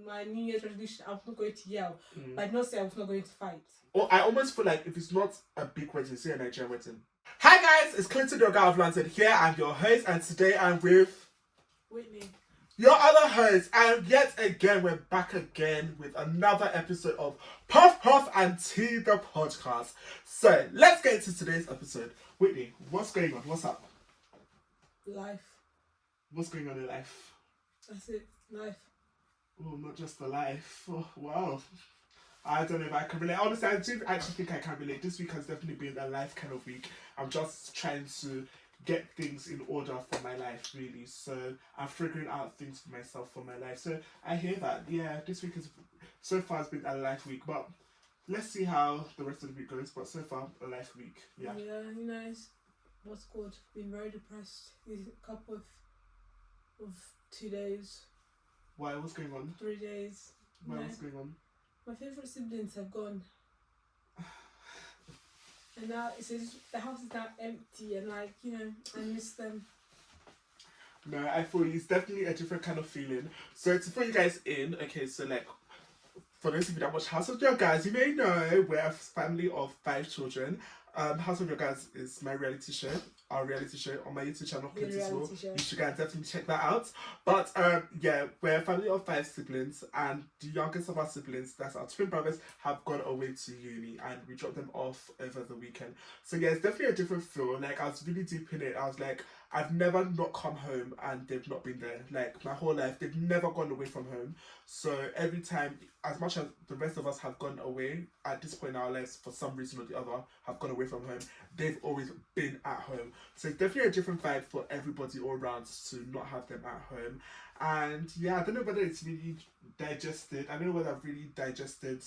my New Year's resolution, I was not going to yell. But I did not say I was not going to fight. Or I almost feel like if it's not a big wedding, say a Nigerian wedding. Hi guys, it's Clinton, the Ogaoflondon here. I'm your host, and today I'm with Whitney, your other host, and yet again we're back again with another episode of Puffpuffandteapodcast the podcast. So let's get into today's episode. Whitney, what's going on? What's up? Life. What's going on in life? That's it. Life. Oh, not just the life. Oh, wow. I don't know if I can relate. Honestly, I do actually think I can relate. This week has definitely been a life kind of week. I'm just trying to get things in order for my life, really. So I'm figuring out things for myself for my life. So I hear that. Yeah, this week is so far has been a life week, but let's see how the rest of the week goes. But so far, a life week. Yeah. Yeah, you know, what's good? Been very depressed these couple of 2 days. Why? What's going on? 3 days. Why? You know, What's going on? my favourite siblings have gone. And now it says the house is now empty and like, you know, I miss them. No, I feel it's definitely a different kind of feeling. So to put you guys in, okay, so like for those of you that watch House of Your Guys, you may know we're a family of 5 children. House of Your Guys is my reality show, our reality show on my YouTube channel, You should guys definitely check that out. But yeah, we're a family of 5 siblings, and the youngest of our siblings, that's our twin brothers, have gone away to uni, and we dropped them off over the weekend. So yeah, it's definitely a different feel. Like I was really deep in it. I was like, I've never not come home and they've not been there. Like my whole life, they've never gone away from home. So every time, as much as the rest of us have gone away at this point in our lives for some reason or the other, have gone away from home, they've always been at home. So it's definitely a different vibe for everybody all around to not have them at home. And yeah, I don't know whether it's really digested. I don't know whether I've really digested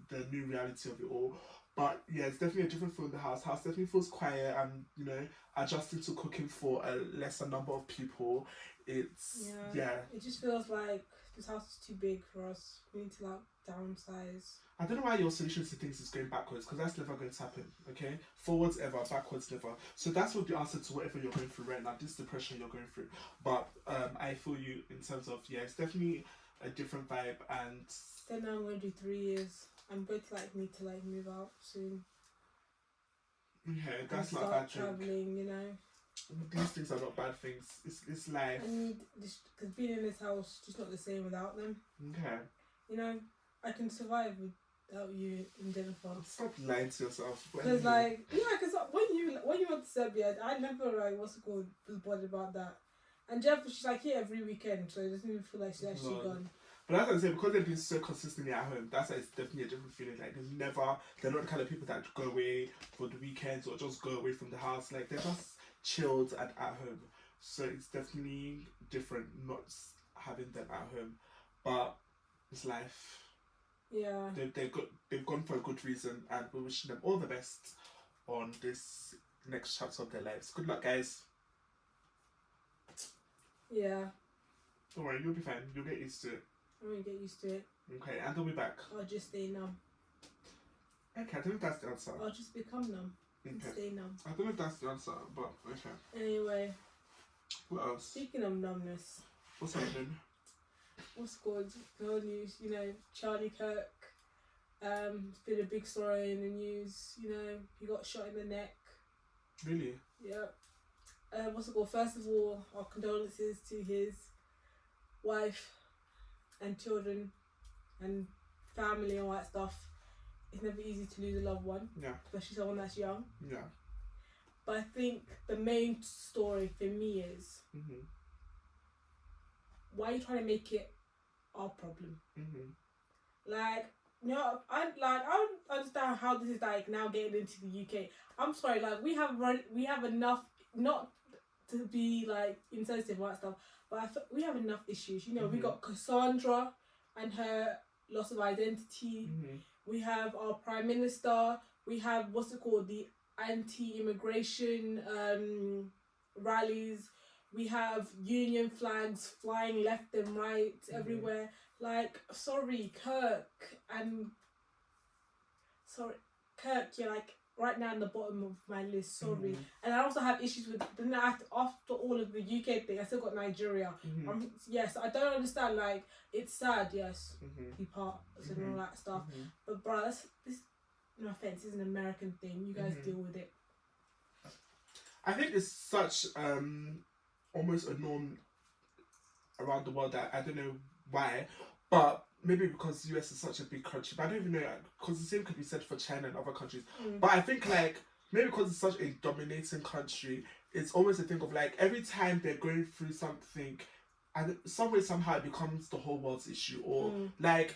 the new reality of it all. But yeah, it's definitely a different feel in the house. House definitely feels quiet, and you know, adjusting to cooking for a lesser number of people. It's yeah. It just feels like this house is too big for us. We need to like downsize. I don't know why your solution to things is going backwards, because that's never going to happen. Okay, forwards ever, backwards never. So that's what the answer to whatever you're going through right now. This depression you're going through. But I feel you in terms of it's definitely a different vibe. And then now I'm going to do 3 years. I'm going to need to move out soon. Yeah, that's not start bad. Traveling, you know. These things are not bad things. It's life. I need this, because being in this house just not the same without them. Okay. You know, I can survive without you and Jennifer. Stop lying to yourself. Because because when you went to Serbia, I never was bothered about that. And Jennifer, she's here every weekend, so it doesn't even feel like she's actually gone. But that's what I'm saying, because they've been so consistently at home, that's why it's definitely a different feeling. Like they're not the kind of people that go away for the weekends or just go away from the house. Like they're just chilled and at home. So it's definitely different not having them at home. But it's life. Yeah. They've gone for a good reason, and we're wishing them all the best on this next chapter of their lives. Good luck, guys. Yeah. Don't worry, you'll be fine. You'll get used to it. I'm going to get used to it. Okay, and they'll be back. I'll just stay numb. Okay, I don't know if that's the answer. I'll just become numb. Okay. And stay numb. I don't know if that's the answer, but okay. Anyway. What else? Speaking of numbness. What's happening? What's good? Good news. You know, Charlie Kirk. It's been a big story in the news. You know, he got shot in the neck. Really? Yep. First of all, our condolences to his wife and children and family and all that stuff. It's never easy to lose a loved one. Yeah. Especially someone that's young. Yeah. But I think the main story for me is why are you trying to make it our problem? I don't understand how this is now getting into the UK. I'm sorry, we have enough, not to be insensitive and all that stuff, but we have enough issues. You know, we got Cassandra and her loss of identity. We have our Prime Minister. We have the anti-immigration rallies. We have union flags flying left and right everywhere. Kirk, you're right now in the bottom of my list. Sorry, and I also have issues with. Then after all of the UK thing, I still got Nigeria. Yes, I don't understand. Like, it's sad. Yes, he parts and all that stuff. But bro, this. No offense, it's an American thing. You guys deal with it. I think it's such almost a norm around the world that I don't know why, but maybe because the US is such a big country. But I don't even know, because the same could be said for China and other countries. But I think like maybe because it's such a dominating country, it's almost a thing of like every time they're going through something, and some way somehow it becomes the whole world's issue, or like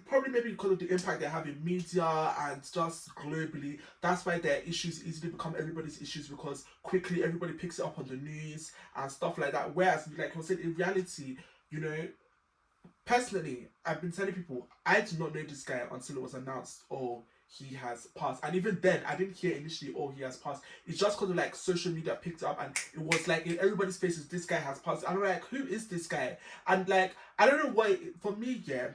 probably maybe because of the impact they have in media and just globally, that's why their issues easily become everybody's issues, because quickly everybody picks it up on the news and stuff like that. Whereas, like I said, in reality, you know, personally, I've been telling people I did not know this guy until it was announced, oh, he has passed. And even then, I didn't hear initially, oh, he has passed. It's just because of like social media picked it up, and it was like in everybody's faces, this guy has passed. And I'm like, who is this guy? And like, I don't know why, for me, yeah,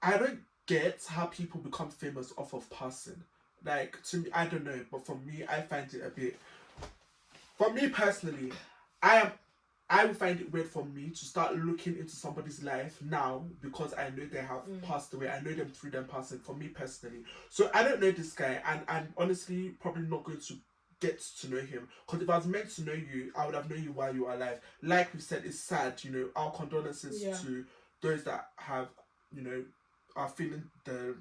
I don't get how people become famous off of passing. Like, to me, I don't know, but for me, I find it a bit. For me personally, I would find it weird for me to start looking into somebody's life now because I know they have passed away. I know them through them passing. For me personally, so I don't know this guy, and I'm honestly probably not going to get to know him, because if I was meant to know you, I would have known you while you were alive. Like we said, it's sad. You know, our condolences to those that have, you know, are feeling the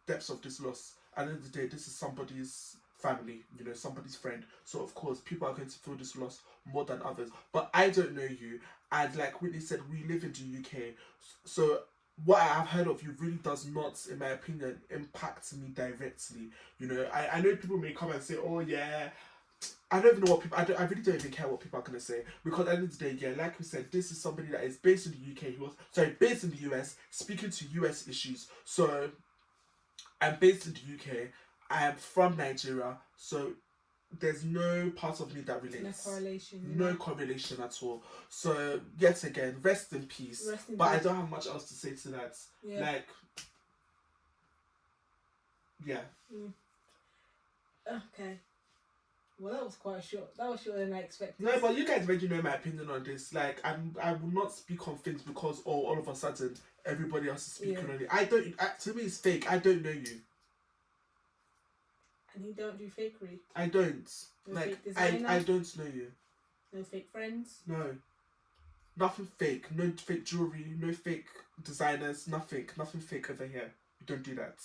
depths of this loss. At the end of the day, this is somebody's family, you know, somebody's friend. So of course, people are going to feel this loss more than others. But I don't know you, and like Whitney said, we live in the UK. So what I have heard of you really does not, in my opinion, impact me directly. You know, I know people may come and say, oh yeah, I don't even know what people. I really don't even care what people are gonna say, because at the end of the day, yeah, like we said, this is somebody that is based in the UK. He was based in the US, speaking to US issues. So I'm based in the UK. I am from Nigeria, so there's no part of me that relates. No correlation. No correlation at all. So yet again, rest in peace. But I don't have much else to say to that. Yeah. Like, yeah. Okay. Well, that was quite short. That was shorter than I expected. No, but you guys already know my opinion on this. Like, I will not speak on things because all of a sudden everybody else is speaking on it. To me, it's fake. I don't know you. And you don't do fakery. I don't. No like, fake designer? I don't know you. No fake friends. No. Nothing fake. No fake jewelry. No fake designers. Nothing fake over here. We don't do that.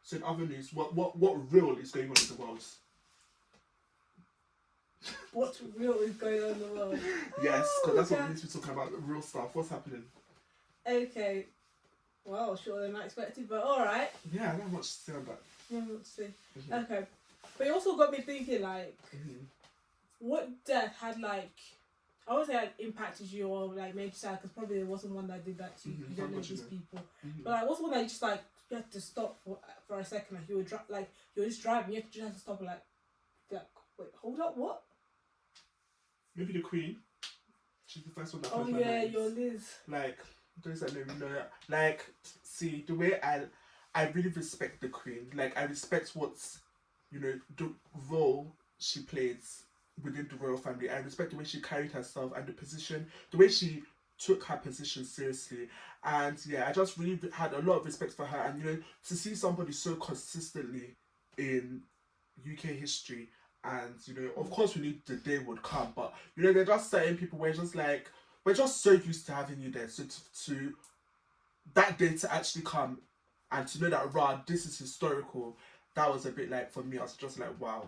So in other news, what real is going on in the world? What real is going on in the world? Yes, because that's what we need to be talking about, real stuff. What's happening? Okay. Well, shorter than I expected, but alright. Yeah, I don't have much to say on that. Okay. But it also got me thinking, like, what death had, like, I won't say, like, impacted you or, like, made you sad, because probably there wasn't one that did that to you. You don't know these people. But, like, what's one that you just, like, you had to stop for a second? Like, you were just driving, you just had to stop and, like, wait, hold up, what? Maybe the Queen. She's the first one that comes to my mind. Your Liz. Like, those that know me know that. Like, see, the way I really respect the Queen. Like, I respect what's, you know, the role she plays within the royal family. I respect the way she carried herself and the position, the way she took her position seriously. And yeah, I just really had a lot of respect for her. And, you know, to see somebody so consistently in UK history, and, you know, of course we knew the day would come, but, you know, there are just certain people where just like, we're just so used to having you there. So to that day to actually come and to know that, rah, this is historical, that was a bit like, for me, I was just like, wow.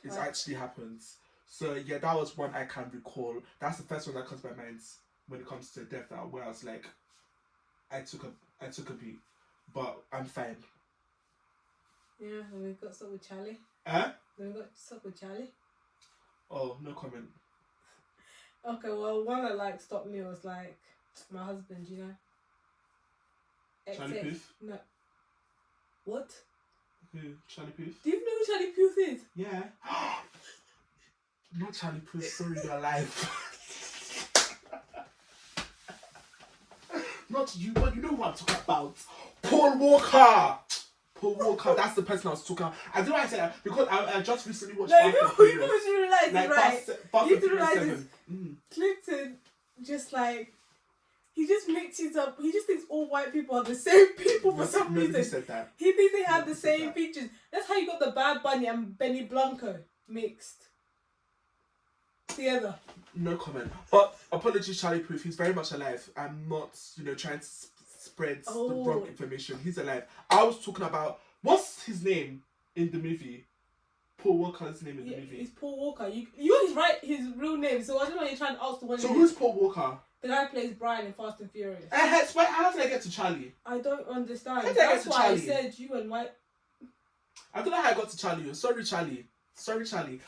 It's actually happened. So yeah, that was one I can recall. That's the first one that comes to my mind when it comes to death, where I was like, I took a beat, but I'm fine. Yeah, and we've got stuck with Charlie. We got stuck with Charlie. Oh, no comment. Okay, well, one that like stopped me was like my husband, you know. Charlie Puth? No. What? Who? Charlie Puth? Do you know who Charlie Puth is? Yeah. Not Charlie Puth, sorry, you're alive. Not you, but you know what I'm talking about. Paul Walker! Paul Walker, that's the person I was talking about. I don't know why I said that, because I just recently watched No, you know what you realise, like, right? Fast You and Furious realise 7. Clinton just like, he just mixes up. He just thinks all white people are the same people for some reason. Nobody said that. He thinks they have the same features. That's how you got the Bad Bunny and Benny Blanco mixed together. No comment. But apologies, Charlie Proof. He's very much alive. I'm not, trying to spread the wrong information. He's alive. I was talking about, what's his name in the movie? Paul Walker's name in the movie. It's Paul Walker. You always write his real name, so I don't know why you're trying to ask the one. So who's Paul Walker? The guy who plays Brian in Fast and Furious. How did I get to Charlie? I don't understand. How did I get That's to why Charlie? I said you and white. I don't know how I got to Charlie. Sorry, Charlie.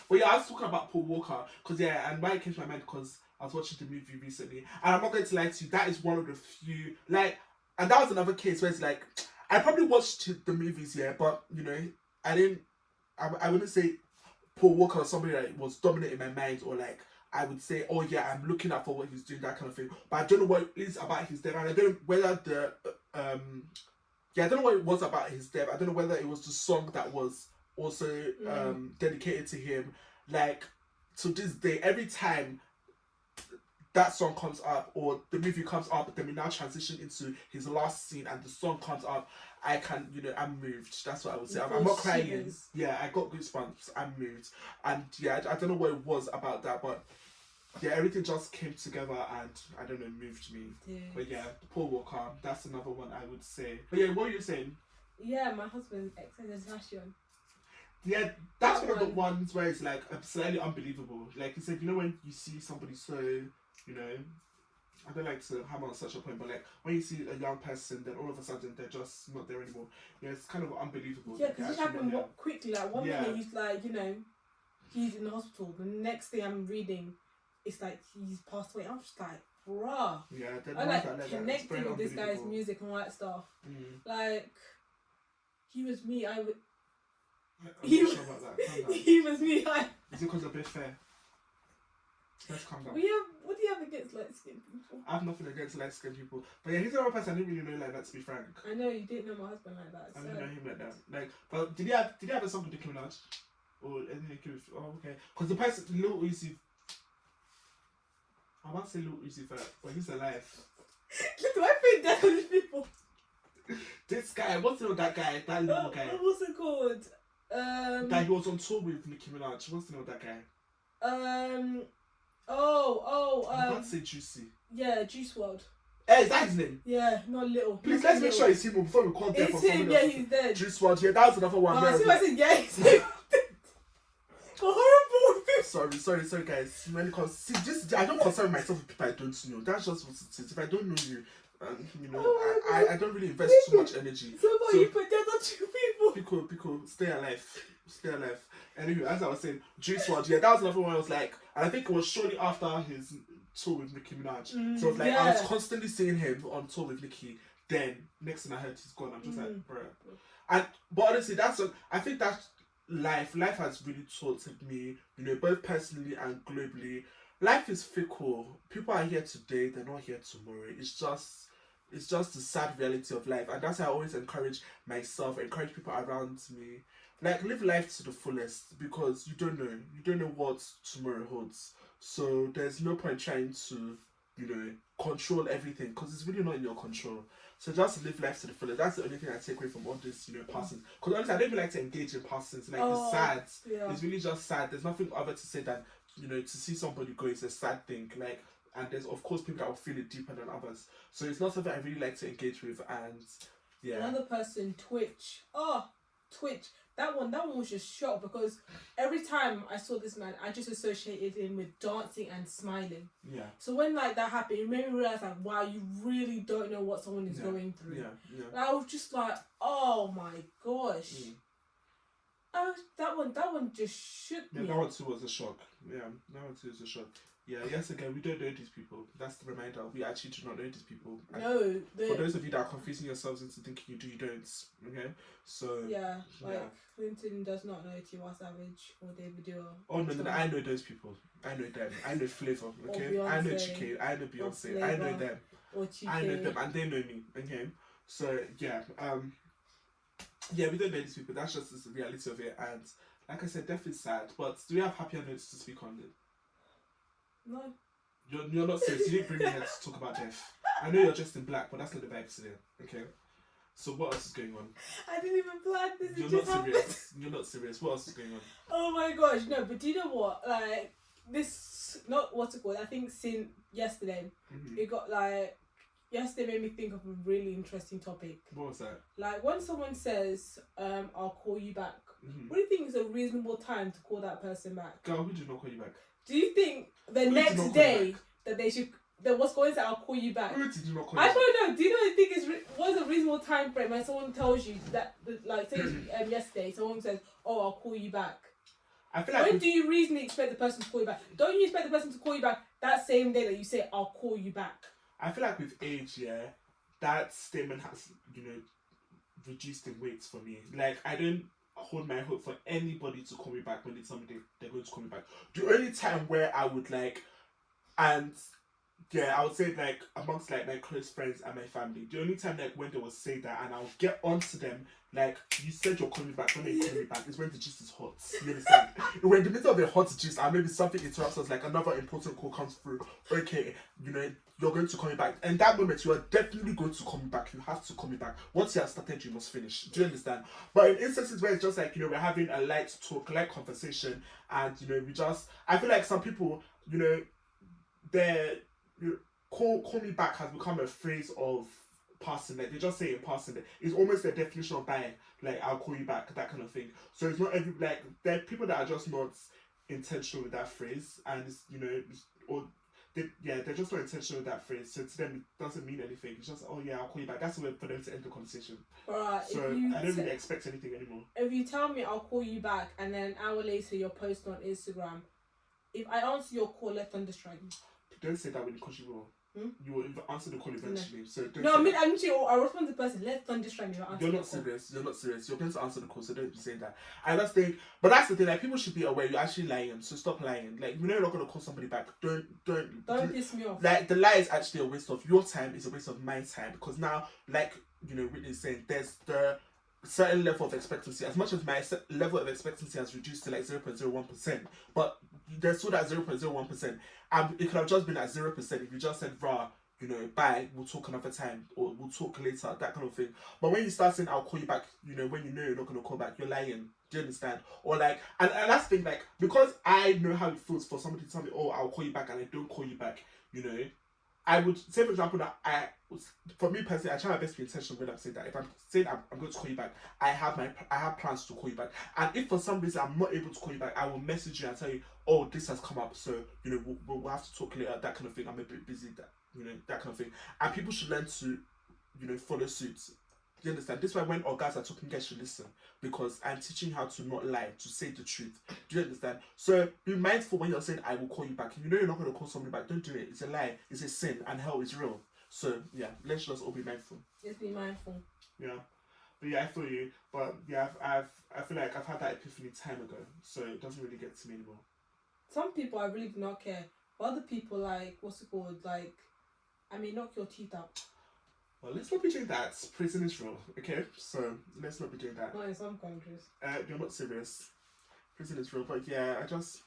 But yeah, I was talking about Paul Walker. And why it came to my mind, because I was watching the movie recently. And I'm not going to lie to you, that is one of the few, and that was another case where it's like, I probably watched the movies, but, I wouldn't say Paul Walker was somebody that was dominant in my mind, or I would say, oh yeah, I'm looking out for what he's doing, that kind of thing. But I don't know what it is about his death, and I don't know whether I don't know what it was about his death. I don't know whether it was the song that was also dedicated to him. To this day, every time that song comes up or the movie comes up, then we now transition into his last scene and the song comes up, I can, I'm moved. That's what I would say. I'm not crying. Yeah, I got goosebumps. I'm moved. And yeah, I don't know what it was about that, but yeah, everything just came together and, I don't know, moved me. Yeah. But yeah, Paul Walker, that's another one I would say. But yeah, what were you saying? Yeah, my husband's ex-fashion. Yeah, that's one of the ones where it's slightly unbelievable. You said, when you see somebody so, I don't like to hammer on such a point, but when you see a young person, then all of a sudden they're just not there anymore. Yeah, it's kind of unbelievable. Yeah, because it happened quickly. One minute he's he's in the hospital. The next thing I'm reading, it's he's passed away. I'm just bruh. Yeah, I connected with this guy's music and all that stuff. He was me. He was me. Is it because of Bit Fair? Let's calm down. What do you have against light-skinned people? I have nothing against light-skinned people. But yeah, he's the one person I didn't really know like that, to be frank. I know, you didn't know my husband like that. I didn't know him like that. But did he have a song with Nicki Minaj? Or anything to do with... Oh, okay. Because the person, Lil Uzi... I want to say Lil Uzi Vert, but he's alive. Do I feel dead on these people? This guy, what's the name of that guy? That little guy. What's it called? That he was on tour with Nicki Minaj. What's the name of that guy? I can't say Juicy. Yeah, Juice WRLD. Hey, is that his name? Yeah, not Little. Please, let's make sure it's him before we call It's him, yeah, he's dead. Juice WRLD, yeah, that was another one. I see what I said, yeah, he's dead. Horrible. Sorry, guys. I don't concern myself with people I don't know. That's just what it is. If I don't know you, I don't really invest too much energy. So you put death on two people. Because stay alive. Anyway, as I was saying, Juice WRLD, yeah, that was another one I was like, and I think it was shortly after his tour with Nicki Minaj. So it was I was constantly seeing him on tour with Nicki. Then next thing I heard, he's gone. I'm just bruh. But honestly, I think that life has really taught me, both personally and globally, life is fickle. People are here today, they're not here tomorrow. It's just the sad reality of life, and that's how I always encourage myself, encourage people around me. Live life to the fullest, because you don't know what tomorrow holds. So there's no point trying to, control everything, because it's really not in your control. So just live life to the fullest. That's the only thing I take away from all this, passing. Because honestly, I don't even like to engage in passings. It's sad. Yeah. It's really just sad. There's nothing other to say than, to see somebody go is a sad thing. And there's of course people that will feel it deeper than others. So it's not something I really like to engage with. And yeah. Another person, Twitch. Twitch. That one was just shocked, because every time I saw this man, I just associated him with dancing and smiling. Yeah. So when that happened, it made me realize wow, you really don't know what someone is going through. Yeah. I was just oh my gosh. That one just shook me. Yeah, that one too was a shock. Yeah, that one too is a shock. Yeah, yes, again, we don't know these people. That's the reminder. We actually do not know these people. No. For those of you that are confusing yourselves into thinking you do, you don't. Okay? So... Yeah, Clinton does not know Tiwa Savage or Davido. Oh, no, I know those people. I know them. I know Flavor, okay? I know Chike. I know Beyonce. I know them. Or Chike. I know them, and they know me, okay? So, yeah. yeah, we don't know these people. That's just the reality of it. And like I said, death is sad. But do we have happier notes to speak on it? No. You're not serious. You didn't bring me here to talk about death. I know you're dressed in black, but that's not the vibe today. Okay. So what else is going on? I didn't even plan this. You're not serious. You're not serious. What else is going on? Oh my gosh, no, but do you know what? Like, this, not what's it called? I think since yesterday, it got like, yesterday made me think of a really interesting topic. What was that? Like, when someone says, I'll call you back, what do you think is a reasonable time to call that person back? Girl, who did not call you back? Do you think the next day that they should, that what's going to say, I'll call you back? Who did you not call I you back? don't know. Do you know, I think is what's a reasonable time frame when someone tells you that, like, say yesterday, someone says, oh, I'll call you back. I feel like when do you reasonably expect the person to call you back? Don't you expect the person to call you back that same day that you say, I'll call you back? I feel like with age, yeah, that statement has, reduced in weight for me. Like, I don't hold my hope for anybody to call me back when they tell me they're going to call me back. The only time where I would I would say like amongst like my close friends and my family, the only time like when they will say that and I'll get onto them, like, you said you're calling me back, when you call me back is when the gist is hot. You understand? When in the middle of the hot gist and maybe something interrupts us, like another important call comes through, okay, you're going to call me back. And that moment you are definitely going to call me back. You have to call me back. Once you have started, you must finish. Do you understand? But in instances where it's just like, we're having a light talk, light conversation, and I feel like some people, call me back has become a phrase of passing. Like, they just say it in passing. It's almost the definition of dying. Like, I'll call you back, that kind of thing. So it's not every, like, there are people that are just not intentional with that phrase, and it's, they're just not intentional with that phrase. So to them, it doesn't mean anything. It's just, oh yeah, I'll call you back. That's a way for them to end the conversation. Right, so I don't really expect anything anymore. If you tell me I'll call you back, and then an hour later you're posting on Instagram, if I answer your call, let thunder strike you. Don't say that when you you will. You will answer the call eventually. So don't I respond to the person. Let thunder strike me. You're not serious. You're not serious. You're going to answer the call, so don't be saying that. And that's the thing. But that's the thing. Like, people should be aware you're actually lying. So stop lying. Like, you're not going to call somebody back. Don't piss me off. Like, the lie is actually a waste of your time. It's a waste of my time, because now, like, Whitney is saying, there's the certain level of expectancy. As much as my level of expectancy has reduced to like 0.01%, but there's still that 0.01%. And it could have just been at 0% if you just said, rah, bye, we'll talk another time, or we'll talk later, that kind of thing. But when you start saying, I'll call you back, when you're not going to call back, you're lying. Do you understand? Or like, and that's the thing, like, because I know how it feels for somebody to tell me, oh, I'll call you back, and I don't call you back, I would say, for example, that for me personally, I try my best to be intentional when I'm saying that. If I'm saying I'm going to call you back, I have plans to call you back. And if for some reason I'm not able to call you back, I will message you and tell you, oh, this has come up, so we'll have to talk later, that kind of thing. I'm a bit busy, that kind of thing. And people should learn to follow suit. Do you understand? This is why when guys are talking, guys should listen, because I'm teaching you how to not lie, to say the truth. Do you understand? So be mindful when you're saying, I will call you back. If you're not going to call somebody back, don't do it. It's a lie. It's a sin, and hell is real. So yeah, let's just all be mindful. Just be mindful. Yeah. But yeah, I feel you. But yeah, I feel like I've had that epiphany time ago, so it doesn't really get to me anymore. Some people I really do not care. But other people, like, what's it called? Like, I may knock your teeth out. Well, let's not be doing that. Prison is real, okay? So let's not be doing that. Not in some countries. You're not serious. Prison is real, but yeah, I just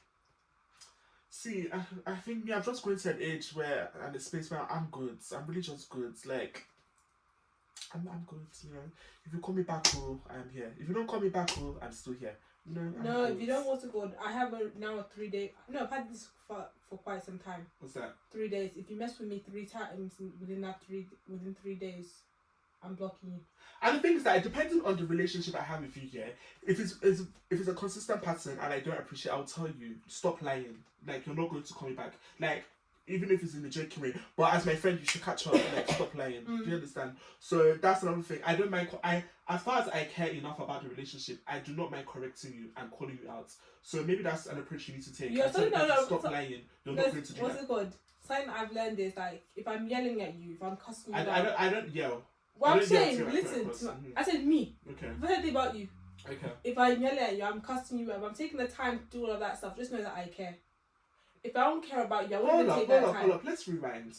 see. I think I'm just going to an age where, and a space where I'm good. I'm really just good. Like, I'm good. If you call me back, I'm here. If you don't call me back, I'm still here. No, if you don't want to go, I have now a 3 day. No, I've had this for quite some time. What's that? 3 days. If you mess with me 3 times within 3 days, I'm blocking you. And the thing is that depending on the relationship I have with you, yeah, if it's a consistent pattern and I don't appreciate, I'll tell you, stop lying. Like, you're not going to call me back. Like, even if it's in a joking way, but as my friend, you should catch up. Like, stop lying. Do you understand? So that's another thing. I don't mind. As far as I care enough about the relationship, I do not mind correcting you and calling you out. So maybe that's an approach you need to take. Stop lying. You're not going to do that. What's it called? Something I've learned is, like, if I'm yelling at you, if I'm cussing you out, I don't yell. Well, I'm saying, listen. I said me. Okay. I've heard about you. Okay. If I'm yelling at you, I'm cussing you out. If I'm taking the time to do all of that stuff, just know that I care. if I don't care about you, I Hold wouldn't take that time. up. Let's rewind.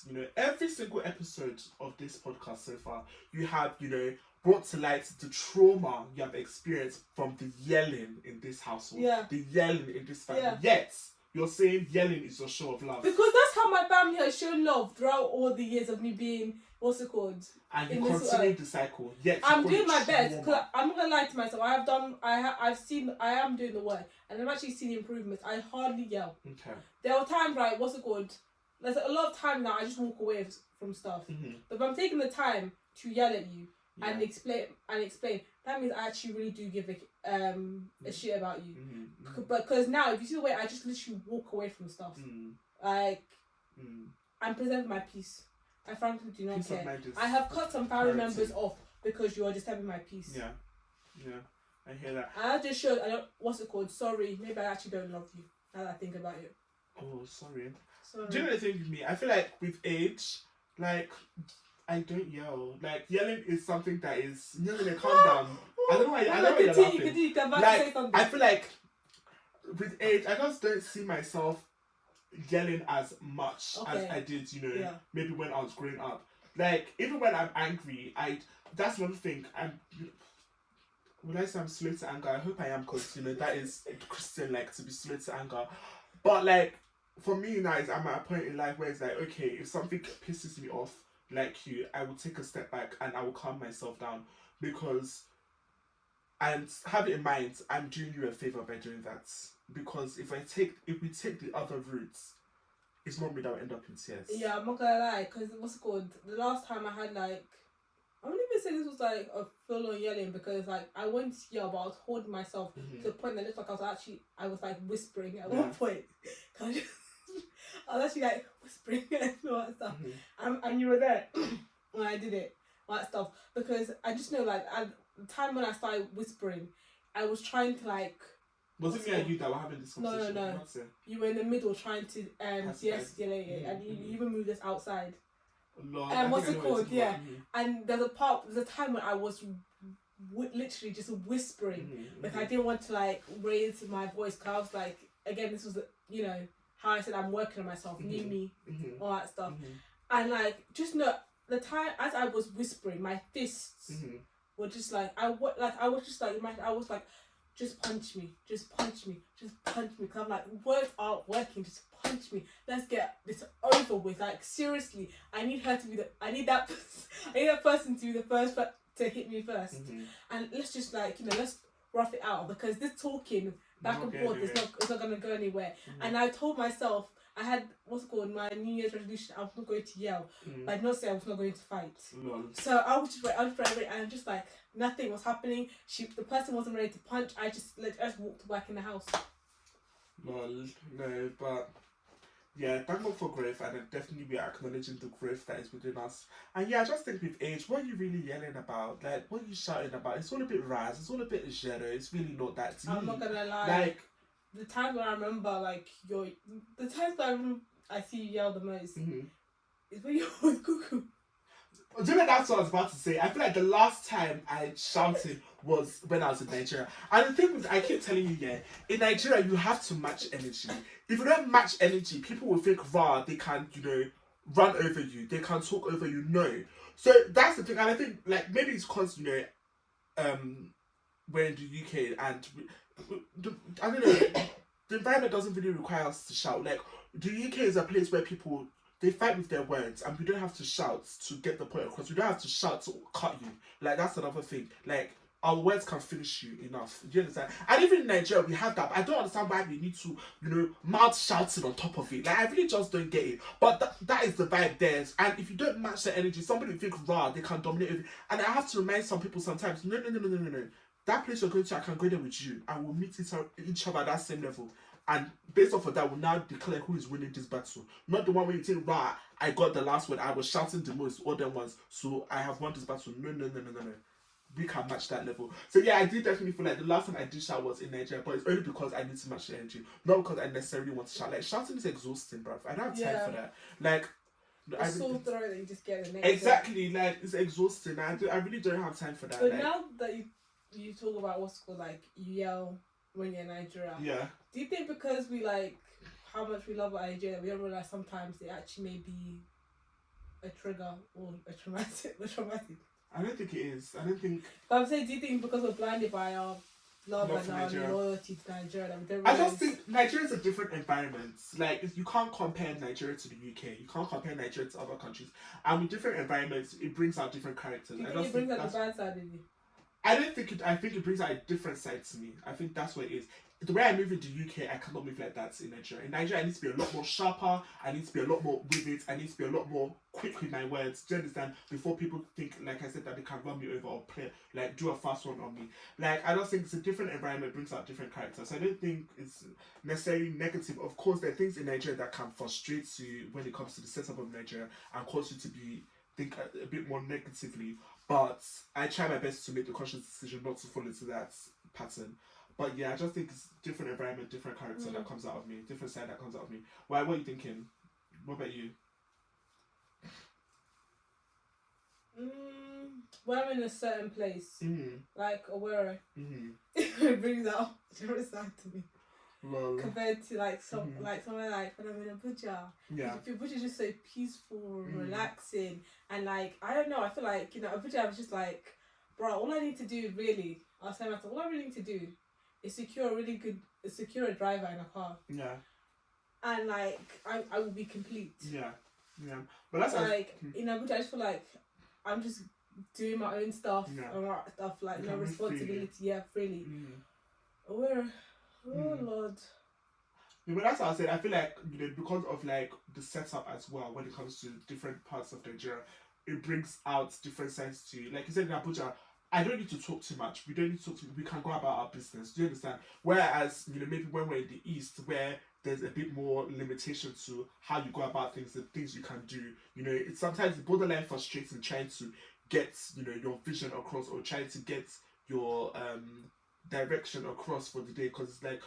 You know, every single episode of this podcast so far, you have, you know, brought to light the trauma you have experienced from the yelling in this household. Yeah. The yelling in this family. Yeah. Yet, you're saying yelling is your show of love. Because that's how my family has shown love throughout all the years of me being, what's it called? And you continue the cycle. Yet I'm doing my best, because I'm not gonna lie to myself. I am doing the work, and I've actually seen improvements. I hardly yell. Okay. There are times, right, what's it called? There's a lot of times now I just walk away from stuff. But if I'm taking the time to yell at you and explain, that means I actually really do give a shit about you. But because now, if you see the way I just literally walk away from stuff, like I'm preserving my peace. I frankly do not care. I have cut some family members off because you are disturbing my peace. Yeah, I hear that. And I just showed, what's it called? Sorry, maybe I actually don't love you. Now that I think about it. Oh, sorry. Do you know the thing with me? I feel like with age, like, I don't yell. Like, yelling is something that is, calm down. I don't know why you're laughing. You can say something. I feel like with age, I just don't see myself yelling as much as I did, maybe when I was growing up. Like, even when I'm angry, that's one thing. When I say I'm slow to anger, I hope I am, because, that is Christian, like, to be slow to anger. But, like, for me now, I'm at a point in life where it's like, okay, if something pisses me off, like you, I will take a step back and I will calm myself down, and have it in mind, I'm doing you a favor by doing that. Because if we take the other routes, it's not me that will end up in tears. Yeah, I'm not gonna lie, because what's it called? The last time I had, like, I wouldn't even say this was like a full-on yelling, because like I went to yell, but I was holding myself to the point that it looked like I was like whispering at one point. I was actually like whispering and all that stuff. And you were there when I did it, all that stuff. Because I just know, like, at the time when I started whispering, I was trying to, like... Was it me and you that were having this conversation? No. You were in the middle trying to de-escalate it, and you even moved us outside. And what's it called? Yeah. And there's a time when I was literally just whispering. Like, I didn't want to, like, raise my voice, because I was like, again, this was, how I said I'm working on myself, new me, all that stuff. And, like, just know, the time as I was whispering, my fists were just like, I was like, just punch me, because I'm like, words aren't working, just punch me, let's get this over with. Like, seriously, I need that person to be the first to hit me first. And let's just, like, let's rough it out, because this talking back and forth is not going to go anywhere. And I told myself, I had, my New Year's resolution, I was not going to yell. But I did not say I was not going to fight. So I was just ready, and just like, nothing was happening. The person wasn't ready to punch. I just walked back in the house. No, but yeah, thank God for growth, and definitely we are acknowledging the growth that is within us. And yeah, I just think with age, what are you really yelling about? Like, what are you shouting about? It's all a bit raz, it's all a bit zero, it's really not that deep. I'm not gonna lie. Like, the times when I remember, like, the times when I see you yell the most is when you're with Cuckoo. Do you know, that's what I was about to say? I feel like the last time I shouted was when I was in Nigeria. And the thing is, I keep telling you, in Nigeria, you have to match energy. If you don't match energy, people will think, they can, run over you. They can talk over you. No. So that's the thing. And I think, like, maybe it's because, we're in the UK and, I don't know, the environment doesn't really require us to shout. Like, the UK is a place where people... They fight with their words, and we don't have to shout to get the point across. We don't have to shout to cut you. Like, that's another thing. Like, our words can finish you enough. Do you understand? And even in Nigeria, we have that. But I don't understand why we need to, mouth shouting on top of it. Like, I really just don't get it. But that is the vibe there. And if you don't match the energy, somebody will think, they can dominate over. And I have to remind some people sometimes, no. That place you're going to, I can go there with you. And we'll meet each other at that same level. And based off of that, we'll now declare who is winning this battle. Not the one where you think, I got the last word, I was shouting the most, all them ones, so I have won this battle. No. We can match that level. So yeah, I did definitely feel like the last time I did shout was in Nigeria, but it's only because I need to match the energy, not because I necessarily want to shout. Like, shouting is exhausting, bruv. I don't have time for that. Like, it's so throw that you just get the next exactly, like, it's exhausting. I really don't have time for that. But like, now that you talk about what's called, like, you yell when you're in Nigeria. Yeah. Do you think because we, like, how much we love our Nigeria, we don't realize sometimes it actually may be a trigger or a traumatic. I don't think it is. I don't think. But I'm saying, do you think because we're blinded by our love and our loyalty to Nigeria, that we don't realize? I just think Nigeria is a different environment. Like, you can't compare Nigeria to the UK. You can't compare Nigeria to other countries. And with different environments, it brings out different characters. Do you think it brings out the bad side of you? I don't think it. I think it brings out a different side to me. I think that's what it is. The way I move in the UK, I cannot move like that in Nigeria. In Nigeria, I need to be a lot more sharper. I need to be a lot more with it. I need to be a lot more quick with my words. Do you understand? Before people think, like I said, that they can run me over or play, like, do a fast one on me. Like, I just think it's a different environment, brings out different characters. I don't think it's necessarily negative. Of course, there are things in Nigeria that can frustrate you when it comes to the setup of Nigeria and cause you to think a bit more negatively. But I try my best to make the conscious decision not to fall into that pattern. But yeah, I just think it's different environment, different character that comes out of me, different side that comes out of me. Why? What are you thinking? What about you? When I'm in a certain place, like Owerri, it brings out different side to me. Well, compared to like somewhere like when I'm in Abuja. Yeah. Abuja is just so peaceful, relaxing, and like I don't know. I feel like Abuja. I was just like, bro, all I need to do really, I was saying myself, all I really need to do is secure a driver in a car. Yeah. And like I will be complete. Yeah. Yeah. But that's like in Abuja, I just feel like I'm just doing my own stuff and stuff like no responsibility. Yeah, freely. Oh Lord. Yeah, but that's what I said. I feel like because of like the setup as well, when it comes to different parts of Nigeria, it brings out different sides to you. Like you said in Abuja, I don't need to talk too much. We don't need to talk we can go about our business. Do you understand? Whereas, maybe when we're in the East, where there's a bit more limitation to how you go about things, the things you can do. It's sometimes borderline frustrating trying to get, your vision across or trying to get your direction across for the day, because it's like,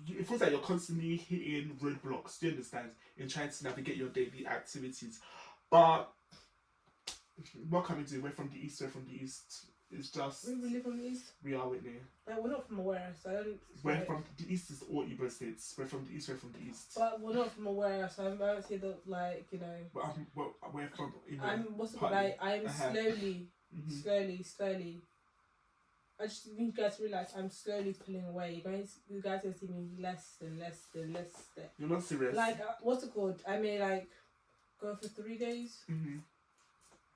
it feels like you're constantly hitting roadblocks, do you understand, in trying to navigate your daily activities. But what can we do? We're from the East. It's just... We live from the East? We are, Whitney. Like, we're not from Owerri, so I don't... We're from the East is all Igbo states. We're from the East, But we're not from Owerri, so I don't say that, like, But we're from... I'm slowly... I just need you guys to realise I'm slowly pulling away. You guys are seeing me less and less. You're not serious? Like, what's it called? I may, like, go for 3 days.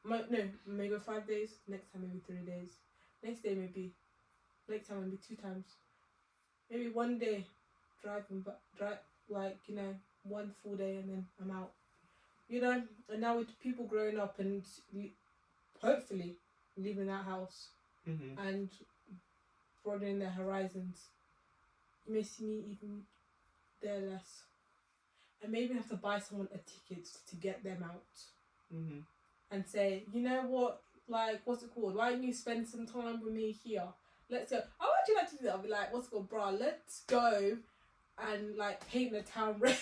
Maybe go 5 days. Next time maybe 3 days. Next time maybe 2 times. Maybe 1 day drive like 1 full day and then I'm out. And now with people growing up and hopefully leaving that house and broadening their horizons, you may see me even there less. I maybe have to buy someone a ticket to get them out. And say, you know what, like, what's it called? Why don't you spend some time with me here? Let's go. I would actually like to do that. I'll be like, what's it called, bruh? Let's go and like paint the town red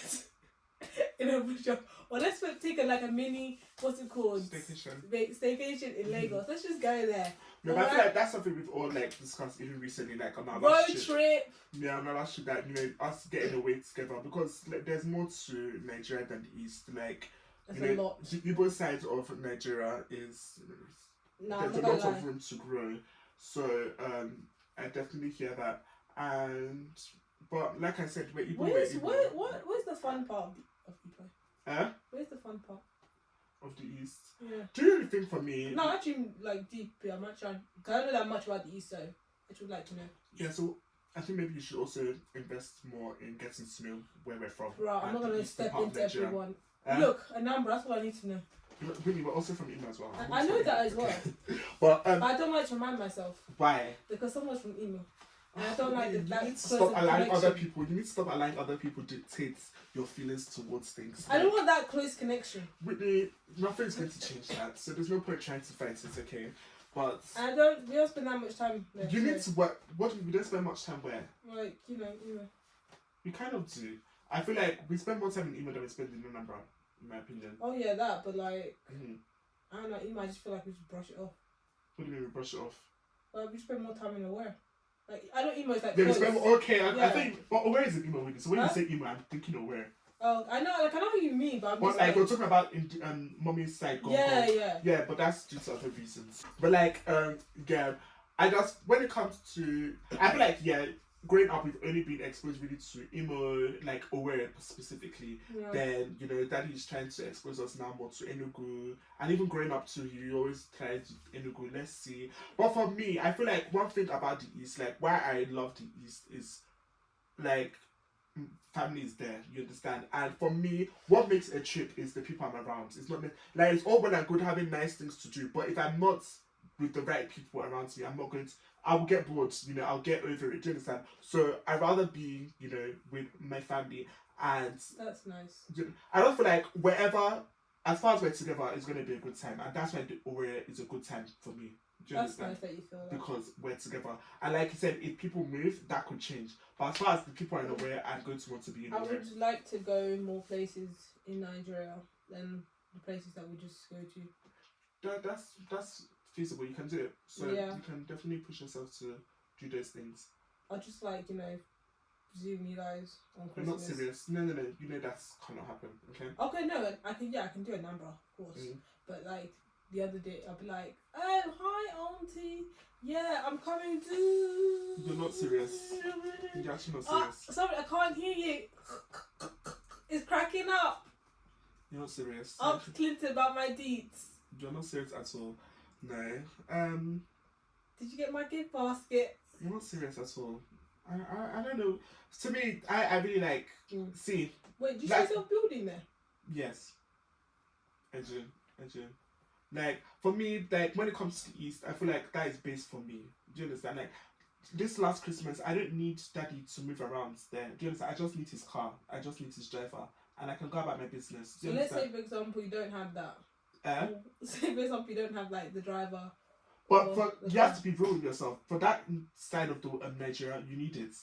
in Abuja. Or let's take a mini, what's it called? Staycation in Lagos. Let's just go there. No, but I feel like that's something we've all discussed even recently, like on our road trip. Yeah, on our last trip, that us getting away together, because there's more to Nigeria than the East. Like, a lot. The Igbo side of Nigeria there's a lot of room to grow. So I definitely hear that. But like I said, we're Igbo. Where's the fun part of Igbo? Where's the fun part of the East? Yeah. Do you really think for me? No, actually, like deep. I'm not trying. Cause I don't know that much about the East, so I would like to know. Yeah, so I think maybe you should also invest more in getting to know where we're from. Right, I'm not gonna step into everyone. Look, a number, that's what I need to know. Really, but also from Imo as well. I know that as well. But I don't like to remind myself. Why? Because someone's from Imo. And I don't like that. You need to stop allowing other people. You need to stop allowing other people dictate your feelings towards things. I don't want that close connection. Whitney, nothing's going to change that. So there's no point trying to fight it, okay? But we don't spend that much time there. You need to work. We don't spend much time where? Like, We kind of do. I feel like we spend more time in Imo than we spend in Anambra, in my opinion. Oh yeah, that, but like, I don't know, Imo, I just feel like we should brush it off. What do you mean we brush it off? Like, we spend more time in Owerri. Like, I know emo is like Yeah, clothes. okay, I Yeah. think, where is it emo with it? So when Huh? you say emo, I'm thinking of where. Oh, I know what you mean, but I'm But just like we're talking about in mommy's side, yeah, but that's due to other reasons. But like yeah, I just when it comes to I feel like growing up we've only been exposed really to emo like aware specifically. Yeah. Then daddy is trying to expose us now more to Enugu, and even growing up too, you always try to Enugu. Let's see. But for me, I feel like one thing about the East, like why I love the East is like. Family is there, you understand, and for me what makes a trip is the people I'm around. It's not like it's all well and good having nice things to do, but if I'm not with the right people around me, I'm not going to, I will get bored, I'll get over it, do you understand? So I'd rather be with my family, and that's nice. I don't feel like wherever, as far as we're together, it's going to be a good time, and that's why the Owerri is a good time for me. That's nice that you feel that. Because we're together. And like you said, if people move, that could change. But as far as the people are in Owerri, I'm going to want to be in Owerri. I would like to go more places in Nigeria than the places that we just go to. That's feasible. You can do it. So you can definitely push yourself to do those things. I just like, Zoom you guys on Christmas. You're not serious. No. That's cannot happen. Okay. Okay, no, I can do a number, of course. But like the other day, I'll be like, oh, hi, auntie. Yeah, I'm coming to. You're not serious. You're actually not serious. Sorry, I can't hear you. It's cracking up. You're not serious. Ask Clinton about my deeds. You're not serious at all. No. Did you get my gift basket? You're not serious at all. I don't know. To me, I really like. See. Wait, did you see yourself building there? Yes. I do. Like, for me, like, when it comes to the East, I feel like that is base for me. Do you understand? Like, this last Christmas, I don't need daddy to move around there. Do you understand? I just need his car. I just need his driver. And I can go about my business. So let's say, for example, you don't have that. Say, for example, you don't have, like, the driver. But you have to be real with yourself. For that side of the Nigeria, you need it.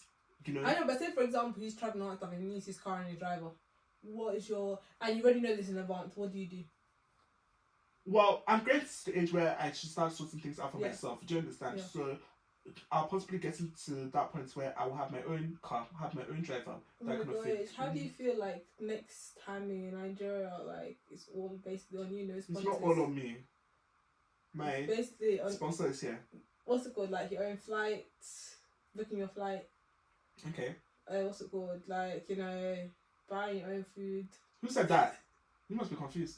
I know, but say, for example, he's traveling all that stuff and he needs his car and his driver. What is your... And you already know this in advance. What do you do? Well, I'm getting to the age where I should start sorting things out for myself. Do you understand? Yeah. So I'll possibly get into that point where I will have my own car, have my own driver. That kind of thing. How do you feel like next time in Nigeria, like it's all basically on you? It's not all on me. My basically sponsor is here. What's it called? Like your own flight, booking your flight. Okay. What's it called? Like, buying your own food. Who said that? You must be confused.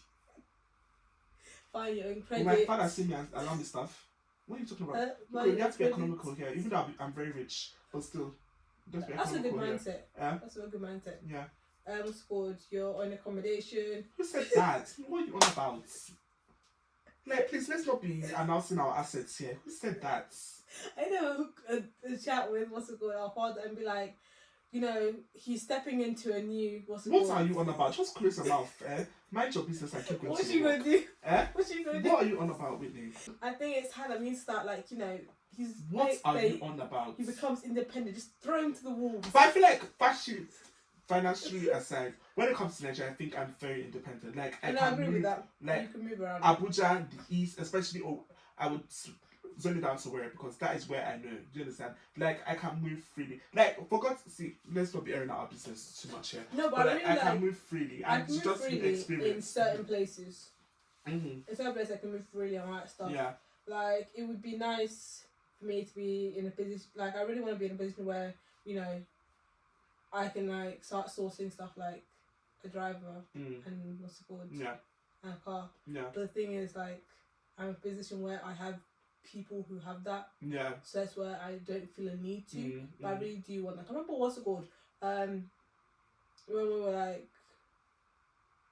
Buying your own credit. My father seen me allow me stuff. What are you talking about? Okay, you have to be economical here. Even though I'm very rich, but still. That's a good mindset. Yeah. That's a good mindset. Yeah. What's it called? Your own accommodation. Who said that? What are you on about? Like, please, let's not be announcing our assets here. Who said that? I know a chat with, what's it called, our father and be like, he's stepping into a new, what are you on about? Just close your mouth, Mind your business and keep going. What's she gonna do? What's she gonna do? What are you on about, Whitney? I think it's time that means start, like, he's... What are you on about? He becomes independent, just throw him to the wolves. But I feel like, financially aside, when it comes to Nigeria, I think I'm very independent. Like, I agree with that. Like, you can move around. Abuja, the East, especially, I would zone it down to where, because that is where I know. Do you understand? Like, I can move freely. Like, for God's sake, let's not be airing out our business too much here. No, but I can move freely. I can move freely in certain places. In certain places, I can move freely and all that stuff. Yeah. Like, it would be nice for me to be in a position. Like, I really want to be in a position where, I can, like, start sourcing stuff like a driver and what's it called? Yeah. And a car. Yeah. But the thing is, like, I'm in a position where I have people who have that. Yeah. So that's where I don't feel a need to. But I really do want that. I remember what's it called? When we were like,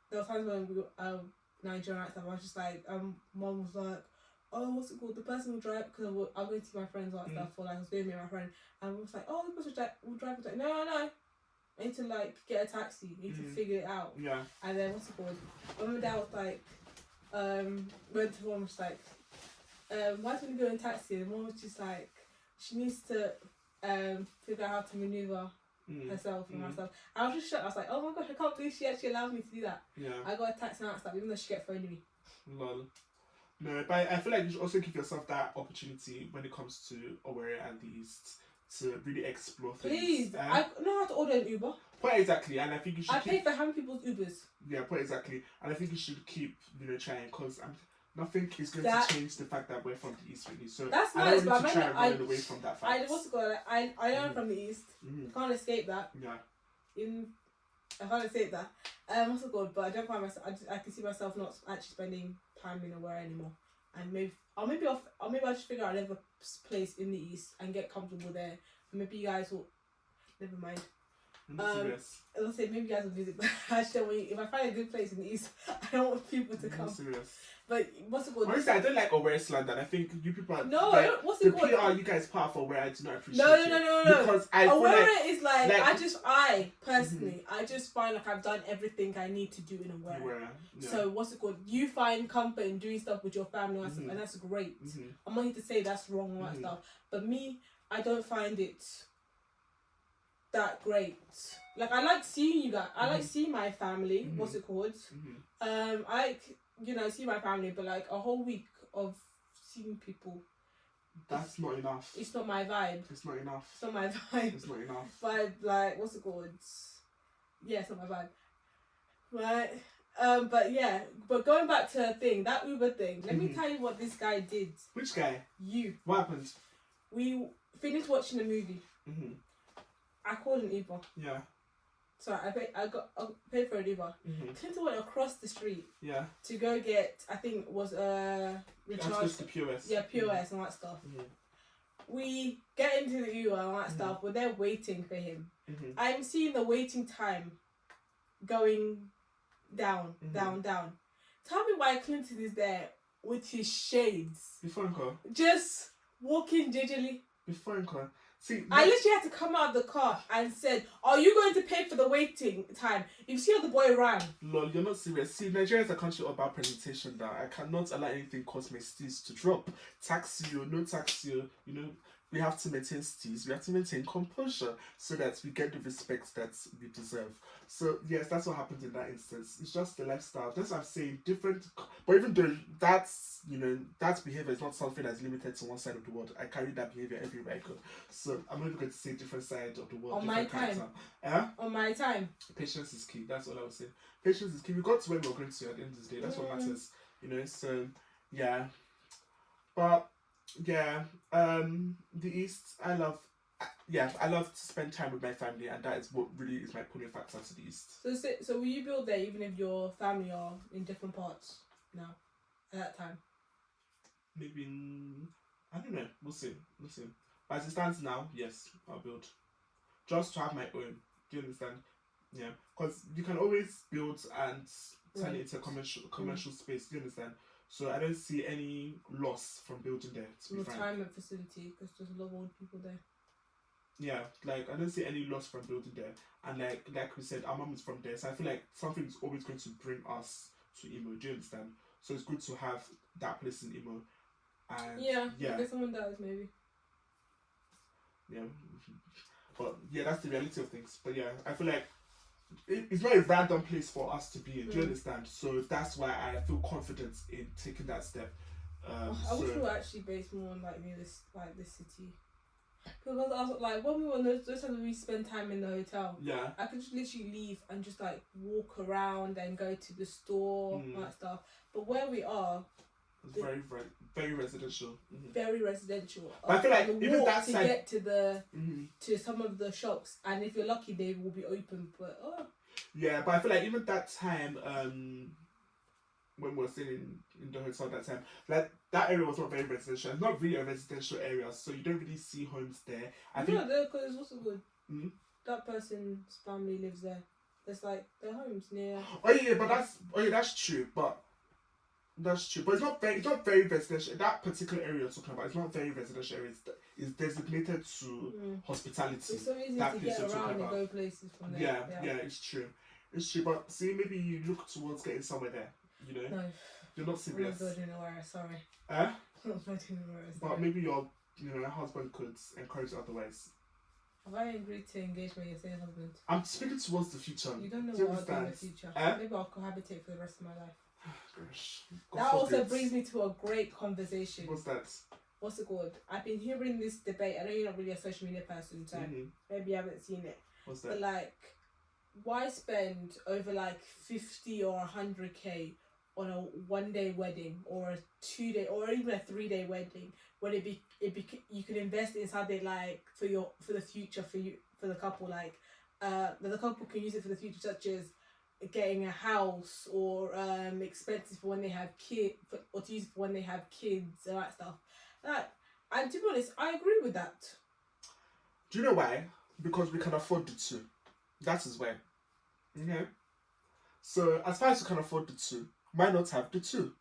there were times when we were Nigerian and stuff. I was just like, mom was like, oh, what's it called? The person will drive, because I was going to see my friends and stuff, or like I was going to meet my friend, and I was like, oh, the person will drive. Like, no. I need to like get a taxi. I need to figure it out. Yeah. And then what's it called? When my dad was like, went to mom was like, why don't we go in taxi? And mom was just like, she needs to figure out how to maneuver herself and myself. I was just shocked. I was like, oh my gosh, I can't believe she actually allows me to do that. Yeah. I got a taxi and that stuff, even though she kept phoning me. Lol. No, but I feel like you should also give yourself that opportunity when it comes to Owerri and the East. to really explore Please, things. I know how to order an Uber. Point exactly, and I think you should. I pay for how many people's Ubers? Yeah, point exactly, and I think you should keep trying because nothing is going to change the fact that we're from the East, really. So that's I nice, don't but need to try and run away from that fact. I am from the East. Can't escape that. Yeah. I can't escape that. What's it called? But I don't find myself. I can see myself not actually spending time in Aware anymore. And maybe I'll just figure out another place in the East and get comfortable there. And maybe you guys will. Never mind. I'll say maybe you guys will visit. Actually, if I find a good place in the East, I don't want people to come. Serious. But what's it called? Honestly, I don't like Ogaoflondon. I think you people are what's it called? The PR you guys part for where I do not appreciate. No. Because I feel Aware like is like I personally I just find like I've done everything I need to do in Aware. Yeah. So what's it called? You find comfort in doing stuff with your family and stuff, and that's great. I'm not here to say that's wrong and all that stuff, but me, I don't find it that great. Like I like seeing you guys. I like seeing my family. What's it called? I like see my family, but like a whole week of seeing people. That's not enough. It's not my vibe. It's not enough. It's not my vibe. It's not enough. Vibe, like what's it called? Yeah, it's not my vibe. Right. But going back to the thing, that Uber thing. Let me tell you what this guy did. Which guy? You. What happened? We finished watching the movie. I called an Uber. Yeah. Sorry, I paid for an Uber. Clinton went across the street. Yeah. To go get, I think it was recharge. The POS. Yeah, POS and all that stuff. We get into the Uber and all that stuff. We're there waiting for him. I'm seeing the waiting time going down. Tell me why Clinton is there with his shades. Before uncle. Just walking gingerly. Before uncle. See, I literally had to come out of the car and said, "Are you going to pay for the waiting time?" You see how the boy ran. Lol, you're not serious. See, Nigeria is a country all about presentation now. I cannot allow anything cause my steez to drop. Tax you, no tax you, we have to maintain steez. We have to maintain composure so that we get the respect that we deserve. So yes, that's what happened in that instance. It's just the lifestyle. That's what I'm saying. Different, but even though that's that behavior is not something that's limited to one side of the world. I carry that behavior everywhere I go. So I'm not even going to say different sides of the world. On my time. On my time. Patience is key. That's all I would say. Patience is key. We got to where we're going to at the end of the day. That's what matters. So yeah. But yeah, the East, I love to spend time with my family, and that is what really is my pulling factor to the East. So will you build there even if your family are in different parts now at that time? Maybe, I don't know. We'll see. But as it stands now, yes, I'll build. Just to have my own. Do you understand? Yeah, because you can always build and turn it into commercial space. Do you understand? So I don't see any loss from building there. To be frank. Retirement facility, because there's a lot of old people there. Yeah, like I don't see any loss from building there, and like we said, our mum is from there, so I feel like something is always going to bring us to Imo. Do you understand? So it's good to have that place in Imo. And yeah. If someone dies, maybe. Yeah, but yeah, that's the reality of things. But yeah, I feel like it's not a random place for us to be in. Do you understand? So that's why I feel confident in taking that step. I wish we were actually based more on this city. Because I was like, when we were those times we spend time in the hotel, I could just literally leave and just walk around and go to the store and that stuff. But where we are, it's very residential. Very residential. But I feel like even that to side, get to the to some of the shops, and if you're lucky, they will be open. But yeah, but I feel like even that time, when we were staying in the hotel that time, like that area was not very residential. It's not really a residential area, so you don't really see homes there. I think because it's also good. That person's family lives there. There's their homes near. That's true, but. That's true, but it's not very residential. That particular area you're talking about, it's not very residential area. It's designated to hospitality. It's so easy to get around and go places from there. Yeah, it's true. But see, maybe you look towards getting somewhere there. No, you're not serious. I'm not going anywhere. Sorry. I'm not going anywhere. But maybe your husband could encourage otherwise. Have I agreed to engage when you're saying husband? I'm speaking towards the future. You don't know what I'll do in the future. Maybe I'll cohabitate for the rest of my life. Gosh. That also brings me to a great conversation. What's that? what's it called? I've been hearing this debate. I know you're not really a social media person, so maybe you haven't seen it. What's that? But like, why spend over like 50 or 100K on a 1-day wedding or a 2-day or even a 3-day wedding when you can invest inside it like for the future for the couple, like the couple can use it for the future, such as getting a house or expenses for when they have kids, or to use it for when they have kids and that stuff. And to be honest, I agree with that. Do you know why? Because we can afford the two. That is why. Okay. So as far as you can afford the two, why not have the two?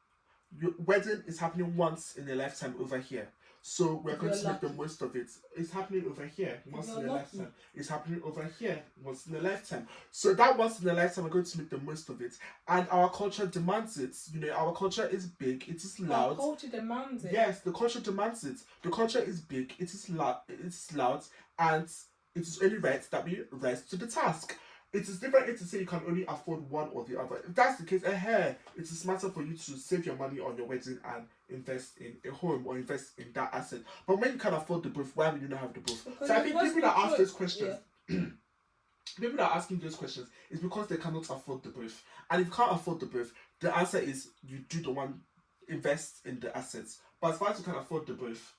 Your wedding is happening once in a lifetime over here. So we're going to make the most of it. It's happening over here once in a lifetime. It's happening over here once in a lifetime. So that once in a lifetime, we're going to make the most of it. And our culture demands it. You know, our culture is big. It is loud. Our culture demands it. Yes, the culture demands it. The culture is big. It is loud. It's loud, and it is only right that we rise to the task. It is different to say you can only afford one or the other. If that's the case, it is smarter for you to save your money on your wedding and invest in a home or invest in that asset. But when you can afford the both, why would you not have the both? Because so I think people that ask those questions, people that are asking those questions is because they cannot afford the both. And if you can't afford the both, the answer is you do the one, invest in the assets. But as far as you can afford the both,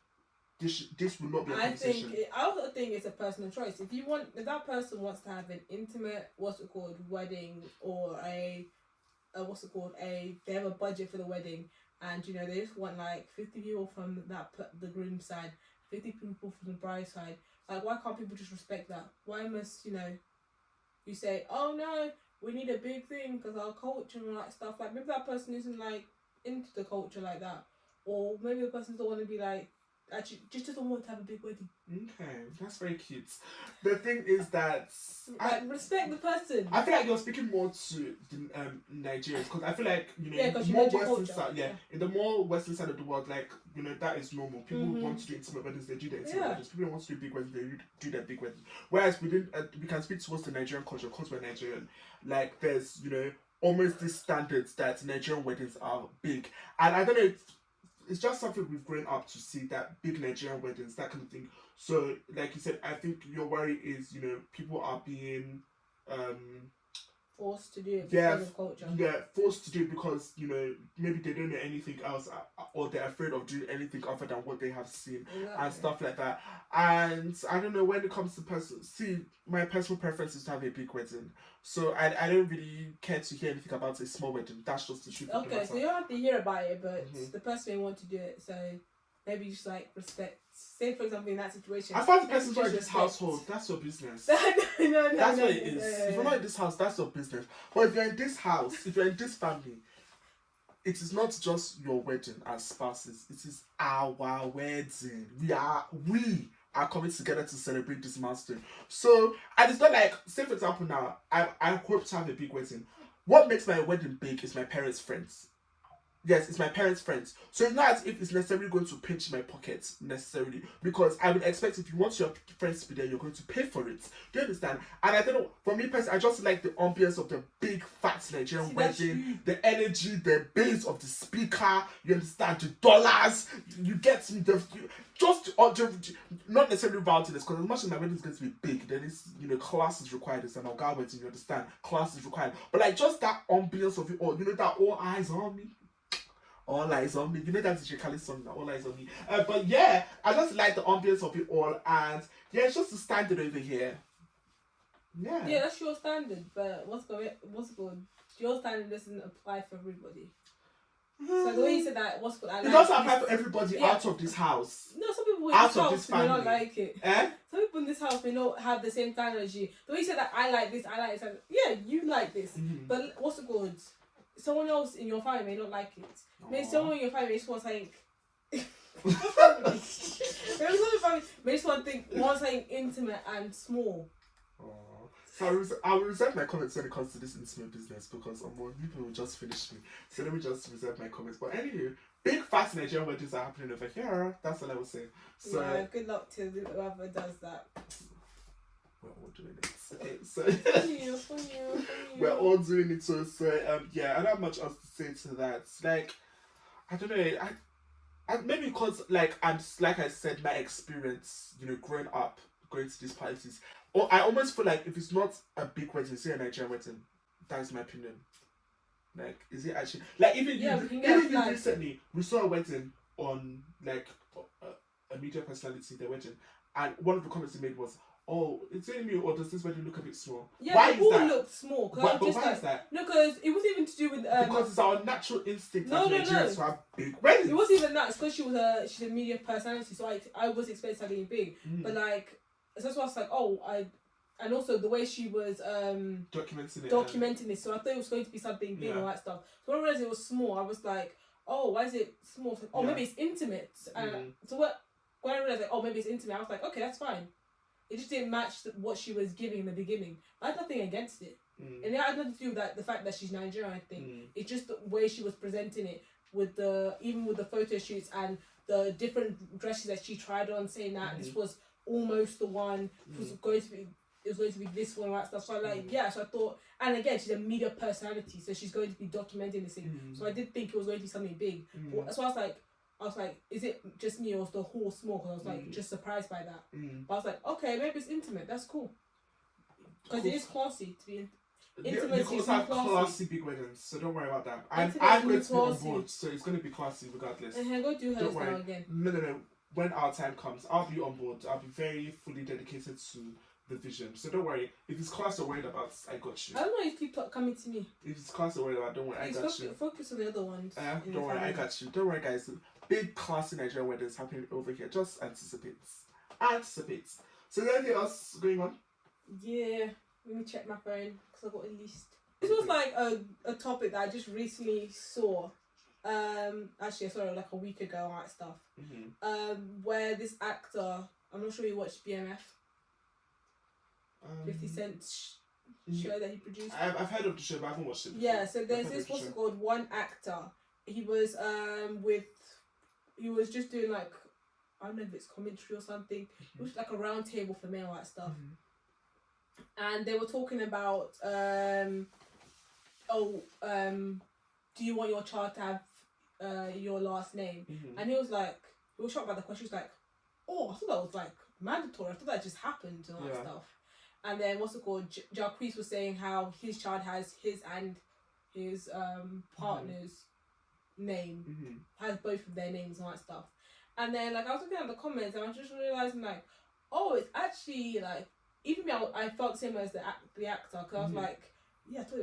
this will not be a conversation. I also think it's a personal choice. If that person wants to have an intimate, wedding, or they have a budget for the wedding, and they just want like 50 people from the groom side, 50 people from the bride side. Like, why can't people just respect that? Why must you say, oh no, we need a big thing because our culture and all that stuff. Like, maybe that person isn't like into the culture like that, or maybe the person doesn't want to be like. Actually, just doesn't want to have a big wedding. Okay, that's very cute. The thing is that respect the person. I feel like you're speaking more to the Nigerians, because I feel like more western side. In the more western side of the world, like that is normal. People want to do intimate weddings, they do their intimate weddings. People don't want to do big weddings, they do their big weddings. Whereas we can speak towards the Nigerian culture, because we're Nigerian. Like there's almost these standards that Nigerian weddings are big, and I don't know. It's just something we've grown up to see, that big Nigerian weddings, that kind of thing. So, like you said, I think your worry is, people are being forced to do it because of culture. Yeah, forced to do it because, maybe they don't know anything else, or they're afraid of doing anything other than what they have seen and stuff like that. And I don't know, when it comes to my personal preference is to have a big wedding. So I don't really care to hear anything about a small wedding. That's just the truth. Okay, so you don't have to hear about it, but the person may want to do it. So maybe just like respect. Say, for example, in that situation. As far as the person's not in this household, that's your business. no, that's what it is. If you're not in this house, that's your business. But if you're in this house, if you're in this family, it is not just your wedding as spouses. It is our wedding. We are coming together to celebrate this milestone. So, and it's not like, say for example now, I hope to have a big wedding. What makes my wedding big is my parents' friends. Yes, it's my parents' friends. So it's not as if it's necessarily going to pinch my pockets, necessarily. Because I would expect if you want your friends to be there, you're going to pay for it. Do you understand? And I don't know, for me personally, I just like the ambience of the big, fat Nigerian wedding. The energy, the bass of the speaker. You understand? The dollars. You get me. Not necessarily about this, because as much as my wedding is going to be big, then it's, class is required. It's an Ogaoflondon wedding, you understand? Class is required. But like, just that ambience of it all. That all eyes on me. All eyes on me. That's the Kali song now. All eyes on me. But yeah, I just like the ambience of it all, and yeah, it's just the standard over here. Yeah. Yeah, that's your standard. But what's good? Your standard doesn't apply for everybody. So the way you said that, it doesn't apply for everybody out of this house. No, some people in this house may not like it. Some people in this house may not have the same standard as you. The way you said that, I like this. Yeah, you like this. But what's good? Someone else in your family may not like it. Maybe someone in your family just wants something. Maybe someone wants something intimate and small. So I will reserve my comments when it comes to this intimate business, because people will just finish me. So let me just reserve my comments. But anyway, big fast Nigerian weddings are happening over here. That's all I will say. So yeah, good luck to whoever does that. We're all doing it. Okay, so we're all doing it. So, yeah, I don't have much else to say to that. Like, I don't know. And maybe because, like I said, my experience, growing up, going to these parties, or I almost feel like if it's not a big wedding, say a Nigerian wedding, that is my opinion. Like, is it actually like even recently we saw a wedding on like a media personality, their wedding, and one of the comments he made was, "Oh, it's only me, or does this wedding look a bit small?" Yeah, why it is all that? looked small. But why is that? No, because it wasn't even to do with because it's our natural instinct as Nigerians to have big weddings. It wasn't even that. It's because she's a media personality, so I was expecting something big. But like, so that's why I was like, and also the way she was documenting it, so I thought it was going to be something big and all that stuff. So when I realized it was small, I was like, oh, why is it small? Like, maybe it's intimate. So when I realized maybe it's intimate, I was like, okay, that's fine. It just didn't match what she was giving in the beginning. I had nothing against it. And it had nothing to do with the fact that she's Nigerian, I think. It's just the way she was presenting it, even with the photo shoots and the different dresses that she tried on, saying that this was almost the one, it was going to be this one, and that stuff. So so I thought, and again, she's a media personality, so she's going to be documenting this thing. So I did think it was going to be something big. So I was like, is it just me or is the hall small? Because I was like, just surprised by that. But I was like, okay, maybe it's intimate. That's cool. Because it is classy to be intimate. You also have classy big weddings, so don't worry about that. I'm going to be on board, so it's going to be classy regardless. And go do hers now again. No. When our time comes, I'll be on board. I'll be very fully dedicated to the vision. So don't worry. If it's class you're worried about, I got you. I don't know if people coming to me. If it's class you're worried about, don't worry, I got you. Focus on the other ones. Don't worry, I got you. Don't worry, guys. Big classy Nigerian weddings happening over here. Just anticipate. So is there anything else going on? Yeah. Let me check my phone because I got a list. This was like a topic that I just recently saw. Actually, I saw it like a week ago and that stuff. Where this actor, I'm not sure you watched BMF. 50 Cent show that he produced. I've heard of the show, but I haven't watched it before. Yeah, so there's this what's it called, one actor. He was he was just doing like, I don't know if it's commentary or something. It was like a round table for men, all that stuff. And they were talking about do you want your child to have your last name? And he was shocked by the question. He was like, oh, I thought that was like mandatory. I thought that just happened and all that stuff. And then what's it called? Jacquees was saying how his child has his and his partner's name, has both of their names and all that stuff. And then like I was looking at the comments and I was just realizing like, oh, it's actually like, even me, I felt the same way as the actor, because I was like, yeah, I thought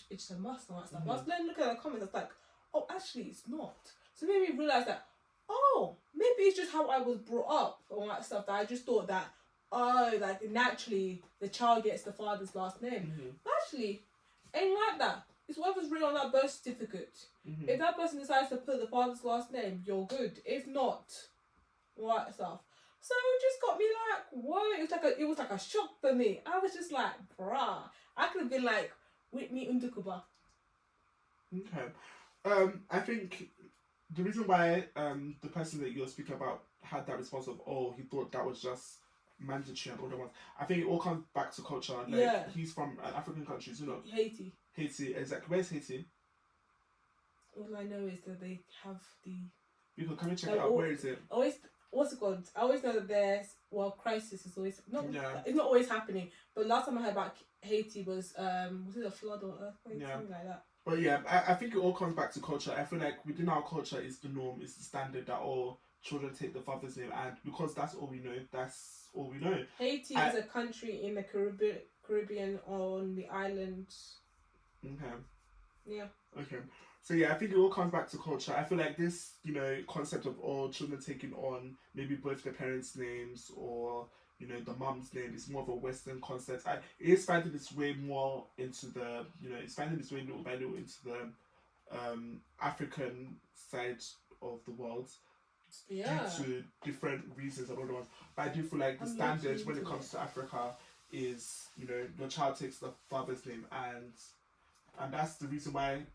it's just a must and all that stuff. I was then looking at the comments, I was like, oh, actually it's not. So it made me realise that, oh, maybe it's just how I was brought up and all that stuff, that I just thought that, oh, like naturally the child gets the father's last name. Actually, ain't like that. It's whatever's written on that birth certificate. If that person decides to put the father's last name, you're good. If not, all that stuff. So it just got me like, whoa, it was like a shock for me. I was just like, bruh. I could have been like Whitney and Clintons. Okay. I think the reason why the person that you're speaking about had that response of, oh, he thought that was just mandatory and all the ones, I think it all comes back to culture. Like, he's from an African country, you know. Haiti, exactly. Where's Haiti? All I know is that they have the... You can come and check it out. Where is it? What's it called? I always know that there's crisis is always it's not always happening. But last time I heard about Haiti was it a flood or earthquake, something like that. But yeah, I think it all comes back to culture. I feel like within our culture is the norm, it's the standard that all children take the father's name, and because that's all we know, that's all we know. Haiti is a country in the Caribbean on the island. Okay. Yeah. Okay. So yeah, I think it all comes back to culture. I feel like this, concept of all children taking on maybe both their parents' names or, the mum's name is more of a Western concept. It is finding its way more into the, it's finding its way little by little into the African side of the world. Yeah. Due to different reasons and all the ones. But I do feel like the standard when it comes to Africa is, your child takes the father's name, and that's the reason why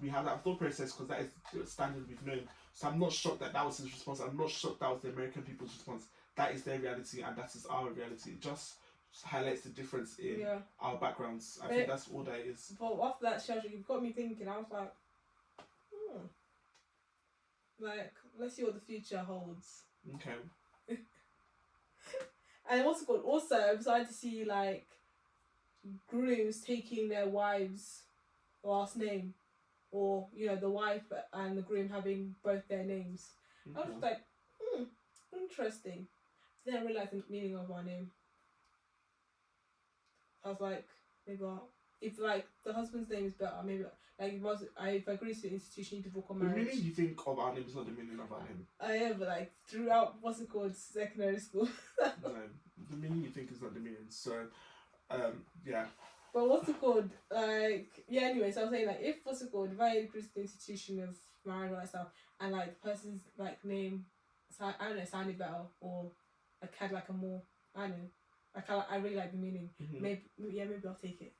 we have that thought process, because that is the standard we've known. So I'm not shocked that was his response. I'm not shocked that was the American people's response. That is their reality and that is our reality. It just highlights the difference in our backgrounds. I think that's all that is. But after that show, you've got me thinking. I was like, Like, let's see what the future holds. Okay. And what's it called? Also, I'm starting to see like grooms taking their wives' last name, or the wife and the groom having both their names. I was just like, interesting. Then I realised the meaning of our name. I was like, maybe if like the husband's name is better, maybe like if I agree to the institution, you divorce or marriage. The meaning you think of our name is not the meaning of our name. I am, but like throughout secondary school. No, the meaning you think is not the meaning. So, yeah. But like, yeah. Anyway, so I was saying like, if if I agree to the institution of marriage and stuff, and like the person's like name, I don't know, sounded better, or like had like a more, I don't know. I really like the meaning. Mm-hmm. Maybe I'll take it.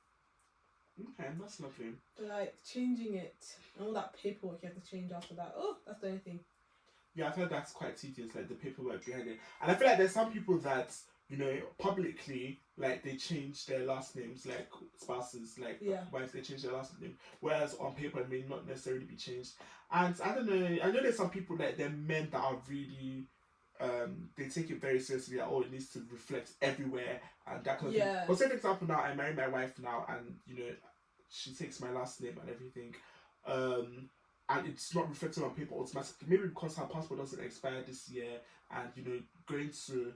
Okay, that's lovely. But like changing it and all that paperwork you have to change after that. Oh, that's the only thing. Yeah, I've heard that's quite tedious, like the paperwork behind it. And I feel like there's some people that, publicly, like they change their last names, like spouses, like wives, they change their last name. Whereas on paper it may not necessarily be changed. And I don't know, I know there's some people like they're men that are really they take it very seriously, that it needs to reflect everywhere and that kind of thing. But say for example now I marry my wife now and she takes my last name and everything, and it's not reflected on paper automatically, maybe because her passport doesn't expire this year, and going to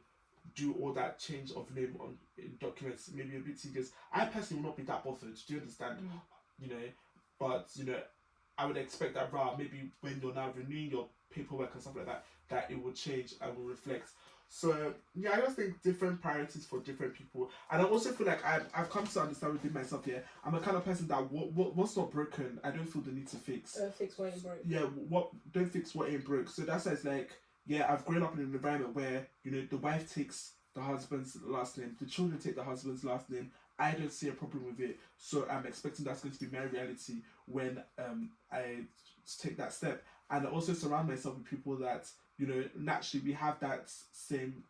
do all that change of name in documents maybe a bit tedious. I personally will not be that bothered, do you understand? But I would expect that maybe when you're now renewing your paperwork and stuff like that, that it will change and will reflect. So yeah, I just think different priorities for different people, and I also feel like I've come to understand within myself here. I'm a kind of person that what's not broken, I don't feel the need to fix. Fix what ain't broke. Yeah, don't fix what ain't broke. So that's why it's like, yeah, I've grown up in an environment where the wife takes the husband's last name, the children take the husband's last name. I don't see a problem with it, so I'm expecting that's going to be my reality when I take that step. And I also surround myself with people that naturally we have that same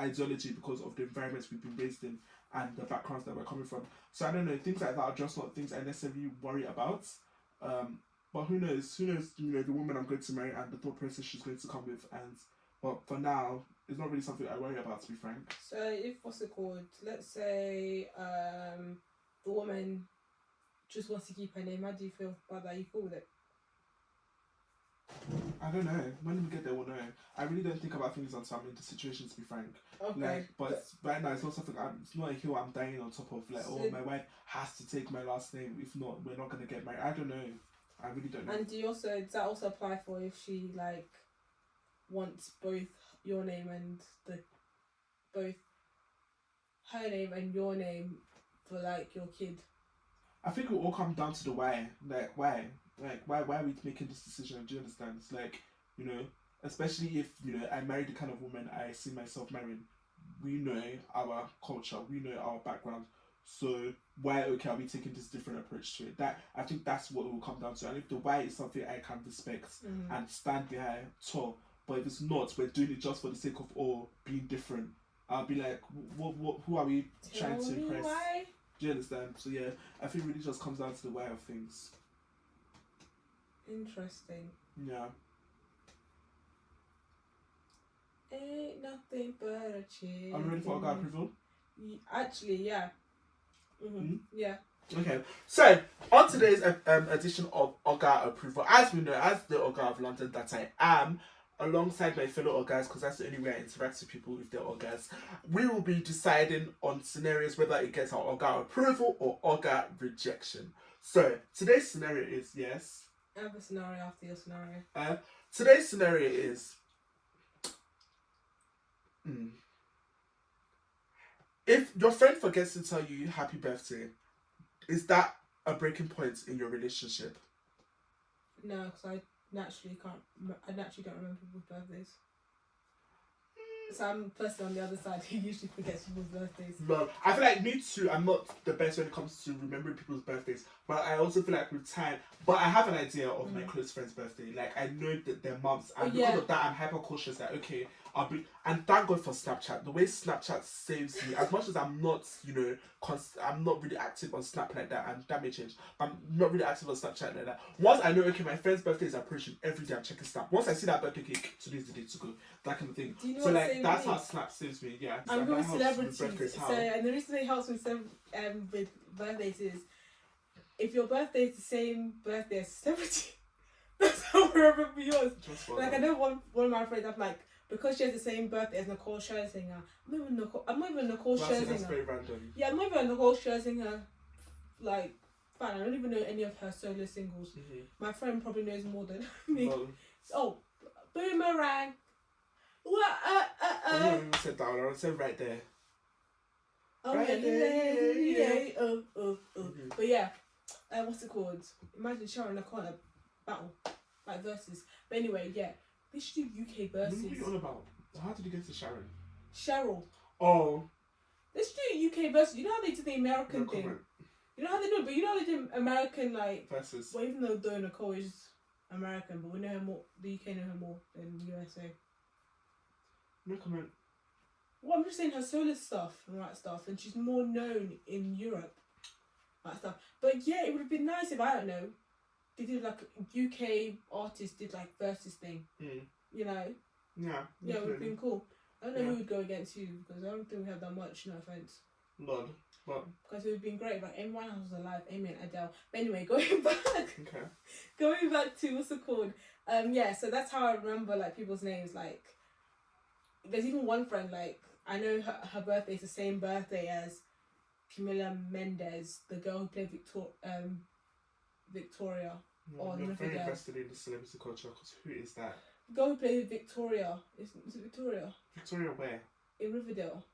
ideology because of the environments we've been raised in and the backgrounds that we're coming from. So I don't know, things like that are just not things I necessarily worry about. But who knows? The woman I'm going to marry and the thought process she's going to come with. But for now, it's not really something I worry about, to be frank. So if let's say the woman just wants to keep her name, how do you feel about that? You cool with it? I don't know. When we get there, we'll know. I really don't think about things until I'm in the situation, to be frank. Okay. But right now, it's not something. It's not a hill I'm dying on top of. Like, my wife has to take my last name. If not, we're not gonna get married. I don't know. I really don't know. And does that also apply for if she like wants both your name and both her name and your name for like your kid? I think it will all come down to the why. Like why? Like why are we making this decision? Do you understand? It's like, especially if I marry the kind of woman I see myself marrying. We know our culture, we know our background. So why are we taking this different approach to it? That I think that's what it will come down to. And if the why is something I can respect and stand behind, tall. But if it's not, we're doing it just for the sake of being different. I'll be like, what? Who are we trying to impress? Why? Do you understand? So yeah, I think it really just comes down to the why of things. Interesting. Yeah. Ain't nothing but a chicken. Are you ready for OGA approval? Actually, yeah. Yeah. Okay, so on today's edition of OGA approval, as we know, as the Ogaoflondon that I am, alongside my fellow Ogas, because that's the only way I interact with people if they're Ogas, we will be deciding on scenarios whether it gets our OGA approval or OGA rejection. So today's scenario is yes. I have a scenario after your scenario. Today's scenario is if your friend forgets to tell you happy birthday, is that a breaking point in your relationship? No, because I naturally don't remember people's birthdays. So I'm the person on the other side who usually forgets people's birthdays. No, I feel like me too. I'm not the best when it comes to remembering people's birthdays, but I also feel like with time. But I have an idea of my close friend's birthday. Like I know that their mums, and because of that, I'm hyper cautious. Like okay, and thank God for Snapchat. The way Snapchat saves me, as much as I'm not, I'm not really active on Snap like that, and that may change. I'm not really active on Snapchat like that. Once I know, okay, my friend's birthday is approaching, every day I'm checking Snap. Once I see that birthday cake, today's the day to go. That kind of thing. Do you know so what that's how Snap saves me. Yeah. I'm going with celebrities. So and the reason it helps with birthdays is if your birthday is the same birthday as a celebrity. That's how I remember yours. Like I know one of my friends, I'm like, because she has the same birthday as Nicole Scherzinger. I'm not even Nicole Scherzinger. That's very random. Yeah, I'm not even Nicole Scherzinger. Like, fine, I don't even know any of her solo singles. Mm-hmm. My friend probably knows more than me. Well, oh, Boomerang. I never even said that one. I said right there. Oh right yeah. Mm-hmm. But yeah, what's it called? Imagine Sharon Nicole in a battle, like versus. But anyway, yeah, they should do UK versus. What are you on about? How did you get to Sharon? Cheryl. Oh. They should do UK versus. You know how they do the American thing. Comment. You know how they do it, but you know how they do American like versus. Well, even though Nicole is American, but we know her more. The UK know her more than the USA. No comment. Well, I'm just saying her solo stuff and that stuff, and she's more known in Europe. That stuff. But yeah, it would have been nice if, I don't know, they did like UK artists did like versus thing. You know? Yeah. Yeah, it would have been cool. I don't know who would go against you because I don't think we have that much, no offense. Lord. But because it would have been great, like Amy Winehouse was alive, Amy and Adele. But anyway, going back. Okay. Going back to what's it called? Yeah, so that's how I remember like people's names. Like, there's even one friend, like, I know her birthday is the same birthday as Camila Mendes, the girl who played Victoria on You're very Riverdale. invested in the celebrity culture because who is that? The girl who played Victoria. Is it Victoria? Victoria where? In Riverdale.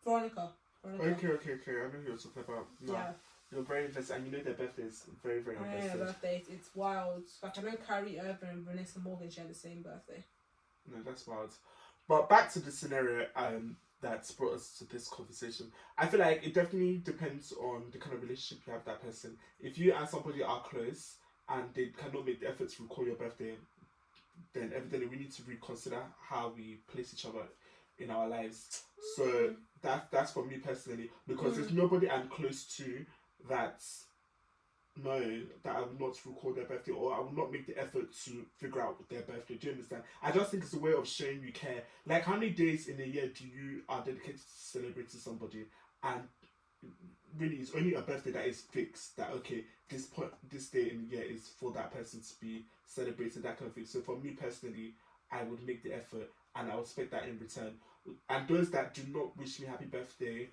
Veronica. Okay. I know who you're talking about. No. Yeah. You're very invested, and you know their birthdays. Very, very invested. I know their birthdays. It's wild. Like, I know Kyrie Irving and Vanessa Morgan share the same birthday. No, that's wild. But back to the scenario that's brought us to this conversation. I feel like it definitely depends on the kind of relationship you have with that person. If you and somebody are close and they cannot make the effort to recall your birthday, then evidently we need to reconsider how we place each other in our lives. So that's for me personally, because there's nobody I'm close to that I will not record their birthday, or I will not make the effort to figure out their birthday. Do you understand? I just think it's a way of showing you care. Like, how many days in a year do you are dedicated to celebrating somebody, and really it's only a birthday that is fixed, that okay, this day in the year is for that person to be celebrated, that kind of thing. So for me personally, I would make the effort and I would expect that in return. And those that do not wish me happy birthday,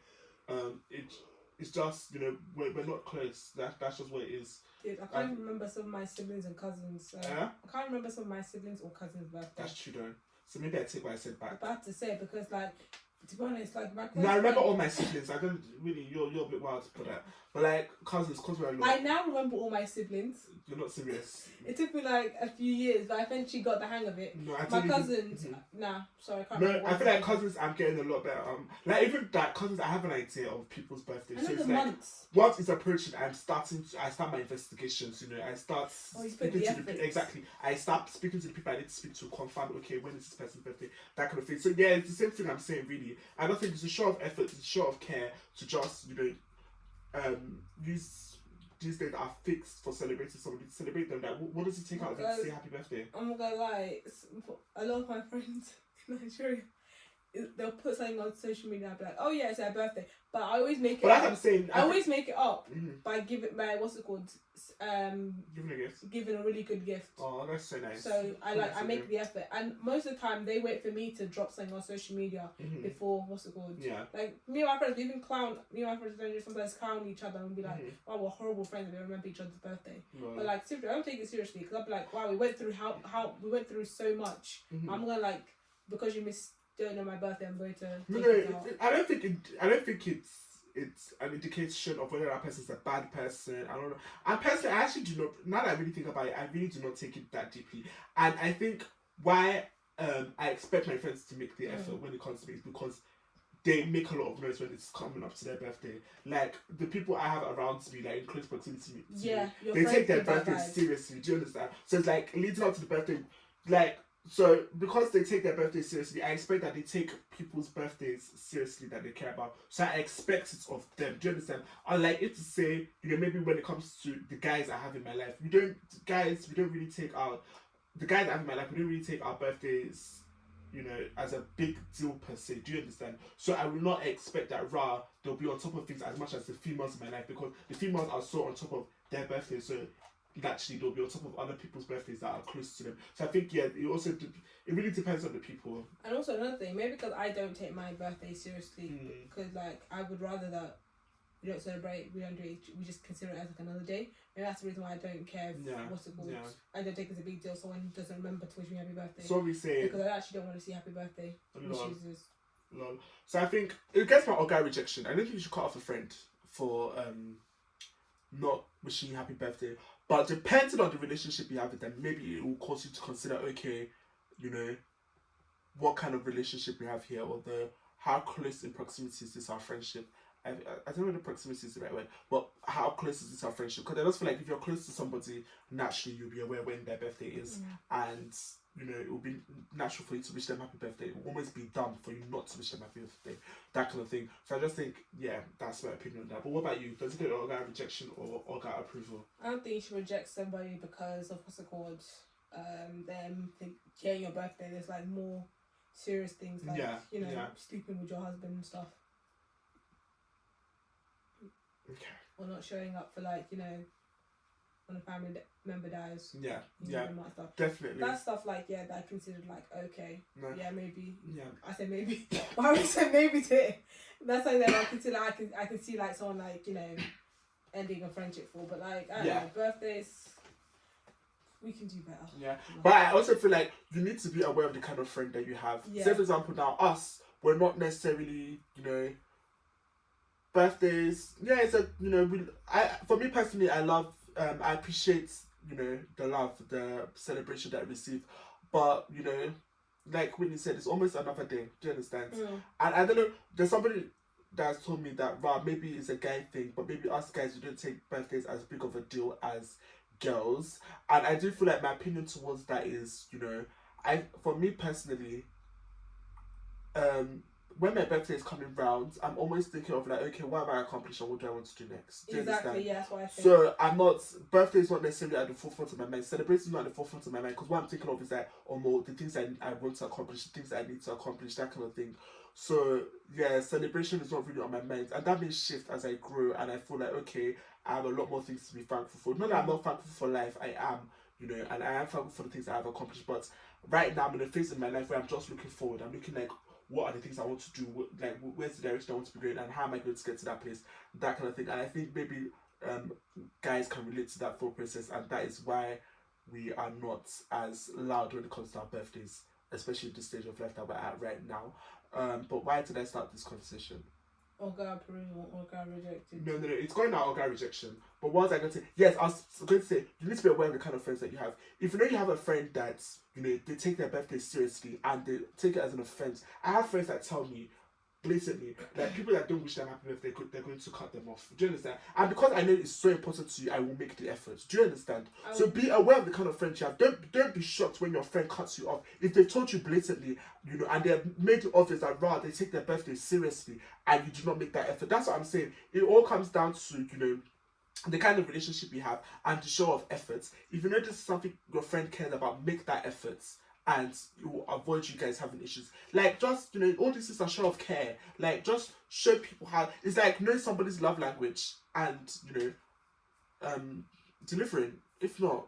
it's just, we're not close. That's just what it is. Dude, I can't remember some of my siblings and cousins. I can't remember some of my siblings or cousins' birthdays. That's true though. So maybe I take what I said back. I have to say, because like, to be honest, like my I remember all my siblings. I don't really. You're a bit wild to put that, but like cousins, cause we're a lot. I now remember all my siblings. You're not serious. It took me like a few years, but I eventually got the hang of it. No, my cousins. Nah, sorry, I can't. No, I feel like cousins. I'm getting a lot better. Like even that cousins, I have an idea of people's birthdays. I know so it's the like months. once it's approaching, I start my investigations. I start speaking to the people. Exactly. I start speaking to the people I need to speak to, confirm. Okay, when is this person's birthday? That kind of thing. So yeah, it's the same thing I'm saying. Really, I don't think it's a show of effort. It's a show of care to just use these days that are fixed for celebrating somebody, to celebrate them. Like, what does it take out of it to say happy birthday? I'm not gonna lie, a lot of my friends in Nigeria, they'll put something on social media and be like, oh yeah, it's their birthday. But I always make it up. I always make it up by what's it called? Giving a gift. Giving a really good gift. Oh, that's so nice. So I make the effort, and most of the time they wait for me to drop something on social media before what's it called? Yeah. Like me and my friends, we even clown. Me and my friends don't just sometimes clown each other and be like, "Wow, we're horrible friends and we remember each other's birthday." Right. But like seriously, I don't take it seriously because I'll be like, "Wow, we went through we went through so much." I'm gonna like, because you don't know my birthday, I'm going to. I don't think it's an indication of whether that person's a bad person. I don't know. And personally, I actually do not. Now that I really think about it, I really do not take it that deeply. And I think why I expect my friends to make the effort when it comes to me is because they make a lot of noise when it's coming up to their birthday. Like the people I have around me, like in close proximity to me, they take their birthday seriously. Do you understand? So it's like leading up to the birthday, like So because they take their birthdays seriously, I expect that they take people's birthdays seriously that they care about. So I expect it of them. Do you understand? Unlike if to say, maybe when it comes to the guys I have in my life, we don't really take our the guys I have in my life, we don't really take our birthdays, as a big deal per se. Do you understand? So I will not expect that they'll be on top of things as much as the females in my life, because the females are so on top of their birthdays. So naturally they'll be on top of other people's birthdays that are close to them. So I think it really depends on the people. And also another thing, maybe because I don't take my birthday seriously, because I would rather that we don't celebrate, we don't do it, we just consider it as like another day. Maybe that's the reason why I don't care what's it called. Yeah. I don't think it's a big deal. Someone doesn't remember to wish me happy birthday. So we say, because I actually don't want to see happy birthday wishes. Lol. So I think it gets my Oga rejection. I don't think you should cut off a friend for not wishing you happy birthday. But depending on the relationship you have with them, maybe it will cause you to consider, okay, what kind of relationship we have here, or how close in proximity is this our friendship. I don't know if the proximity is the right word, but how close is this our friendship? Because I just feel like if you're close to somebody, naturally you'll be aware when their birthday is, and it will be natural for you to wish them happy birthday. It will almost be dumb for you not to wish them happy birthday, that kind of thing. So I just think, that's my opinion on that. But what about you? Does it get Oga rejection or Oga approval? I don't think you should reject somebody because of what's it called, them getting your birthday. There's like more serious things like sleeping with your husband and stuff. Okay. Or not showing up for when a family member dies. Yeah. Stuff. Definitely. That stuff that I considered okay. No. Yeah, maybe. Yeah. I said maybe. Why would I say maybe to it? That's something that I consider. I can see someone ending a friendship for, but I don't know, birthdays. We can do better. Yeah, but I also feel like you need to be aware of the kind of friend that you have. Yeah. Say for example, now us, we're not necessarily birthdays. Yeah, it's for me personally, I love. I appreciate the love, the celebration that I receive, but like Whitney said, it's almost another day. Do you understand? And I don't know. There's somebody that's told me that maybe it's a guy thing, but maybe us guys, we don't take birthdays as big of a deal as girls. And I do feel like my opinion towards that is, for me personally, when my birthday is coming round, I'm always thinking of okay, what have I accomplished and what do I want to do next? Do exactly, yeah, that's what I think. So I'm not, birthday is not necessarily at the forefront of my mind. Celebration is not at the forefront of my mind, because what I'm thinking of is more the things I want to accomplish, the things I need to accomplish, that kind of thing. So yeah, celebration is not really on my mind, and that may shift as I grow, and I feel like okay, I have a lot more things to be thankful for. Not that I'm not thankful for life, I am, and I am thankful for the things I have accomplished. But right now I'm in a phase in my life where I'm just looking forward. I'm looking what are the things I want to do? Where's the direction I want to be going, and how am I going to get to that place? That kind of thing. And I think maybe guys can relate to that thought process, and that is why we are not as loud when it comes to our birthdays, especially at the stage of life that we're at right now. But why did I start this conversation? Oga approval, Oga rejected. No, it's going out Oga rejection. But what was I going to say? Yes, I was going to say, you need to be aware of the kind of friends that you have. If you have a friend that, they take their birthday seriously and they take it as an offense. I have friends that tell me blatantly, people that don't wish them happy birthday, they're going to cut them off. Do you understand? And because I know it's so important to you, I will make the effort. Do you understand? So be aware of the kind of friends you have. Don't be shocked when your friend cuts you off. If they've told you blatantly, and they've made it obvious that they take their birthday seriously and you do not make that effort. That's what I'm saying. It all comes down to, the kind of relationship you have and the show of efforts. If you know this is something your friend cares about, make that effort, and it will avoid you guys having issues. Just, all this is a show of care. Just show people how. It's know somebody's love language and, delivering. If not,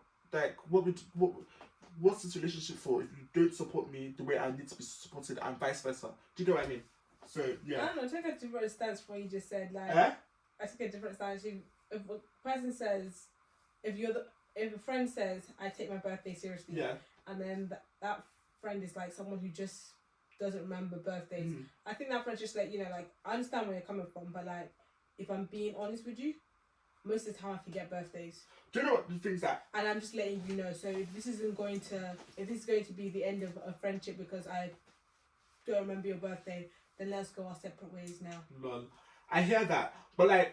what's this relationship for if you don't support me the way I need to be supported, and vice versa? Do you get what I mean? So, yeah. I don't know, take a different stance from what you just said. I take a different stance. If a person says, if a friend says, I take my birthday seriously, and then that friend is someone who just doesn't remember birthdays, I think that friend's just I understand where you're coming from, but if I'm being honest with you, most of the time I forget birthdays. Do you know what the things that? And I'm just letting you know. So if this is going to be the end of a friendship because I don't remember your birthday, then let's go our separate ways now. Lol. I hear that, but I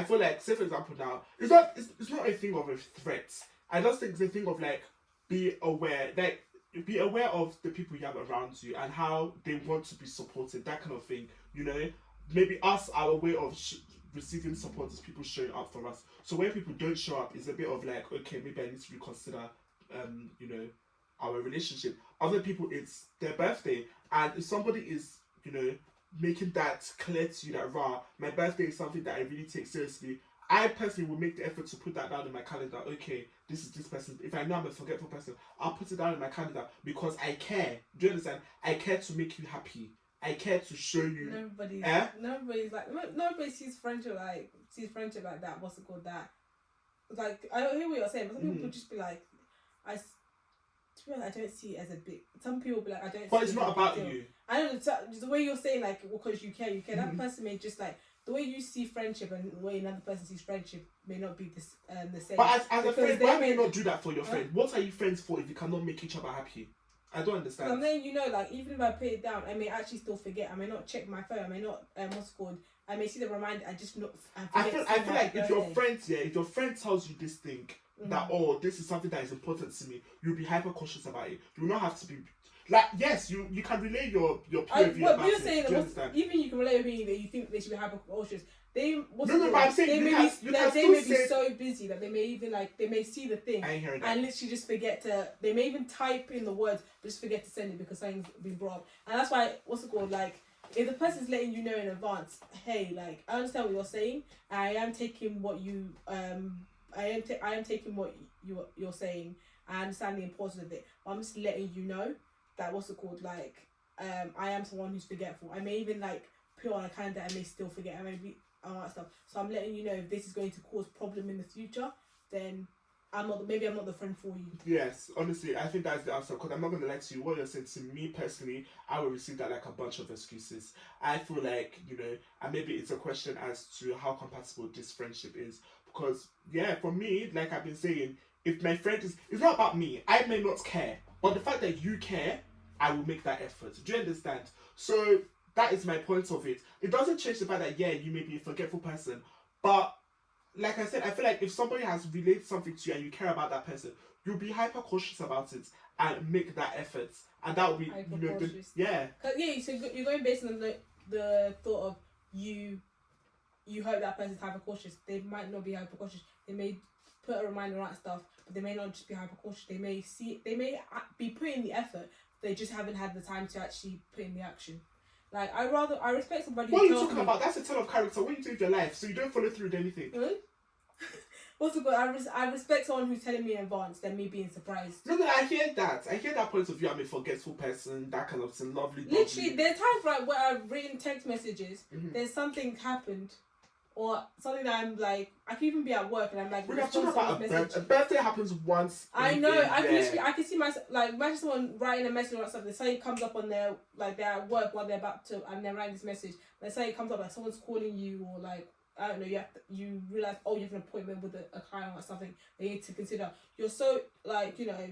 feel say for example now, it's not a thing of a threat. I just think it's a thing of be aware. be aware of the people you have around you and how they want to be supported, that kind of thing. You know, maybe us, our way of receiving support is people showing up for us. So when people don't show up, it's a bit of like, okay, maybe I need to reconsider, you know, our relationship. Other people, it's their birthday, and if somebody is, you know, making that clear to you that my birthday is something that I really take seriously, I personally will make the effort to put that down in my calendar. Okay, this is this person. If I know I'm a forgetful person, I'll put it down in my calendar because I care. Do you understand? I care to make you happy. I care to show you. Nobody sees friendship like that. What's it called? That. Like, I hear what you're saying, but some people would just be like, to be honest, I don't see it as a big. Some people will be like, I don't. But it's not about you. I don't know the way you're saying, like, because you care. That person may just like the way you see friendship and the way another person sees friendship may not be the same. But as a friend, why may you not do that for your friend? What are you friends for if you cannot make each other happy? I don't understand. And then, you know, like, even if I put it down, I may actually still forget. I may not check my phone. I may not, what's it called? I may see the reminder. I just not. I feel like if your friend tells you this thing, that, oh, this is something that is important to me, you'll be hyper cautious about it. You will not have to be. Like, yes, you can relay your POV about you're it. saying Do you understand? Even you can relay with me that you think they should be hyper cautious. But I'm saying they may be so busy that they may even they may see the thing I ain't hearing that. and literally just forget to. They may even type in the words but just forget to send it because something's been brought up. And that's why what's it called? Like, if the person's letting you know in advance, hey, like, I understand what you're saying. I am taking what you I am taking what you're saying. I understand the importance of it. But I'm just letting you know that what's it called? Like, I am someone who's forgetful. I may even like put on a calendar and may still forget. I may be all that stuff. So I'm letting you know if this is going to cause problem in the future, then I'm not the friend for you. Yes, honestly, I think that's the answer. Because I'm not gonna lie to you. What you're saying to me personally, I will receive that like a bunch of excuses. I feel like, you know, and maybe it's a question as to how compatible this friendship is. Because yeah, for me, like I've been saying, if my friend it's not about me. I may not care, but the fact that you care, I will make that effort. Do you understand? So that is my point of it. It doesn't change the fact that, yeah, you may be a forgetful person. But, like I said, I feel like if somebody has relayed something to you and you care about that person, you'll be hyper cautious about it and make that effort. And that will be, hyper you know, yeah. So you're going based on the thought of you hope that person's hyper cautious. They might not be hyper cautious. They may put a reminder on that stuff, but they may not just be hyper cautious. They may be putting the effort. They just haven't had the time to actually put in the action. Like, I respect somebody. What are you talking about? That's a tell of character. What you do with your life, so you don't follow through with anything. What's it called? I respect someone who's telling me in advance than me being surprised. No, I hear that. I hear that point of view. I'm a forgetful person. That kind of thing. Lovely. Literally, there are times where I've written text messages. There's something happened, or something that I'm like, I can even be at work and I'm like, we're talking about a birthday happens once. I know. I can see myself, like, imagine someone writing a message or something. Something comes up on their, like, they're at work while they're about to, and they're writing this message. Then something comes up, like someone's calling you, or like, I don't know, you realise, oh, you have an appointment with a client or something they need to consider. You're so, like, you know,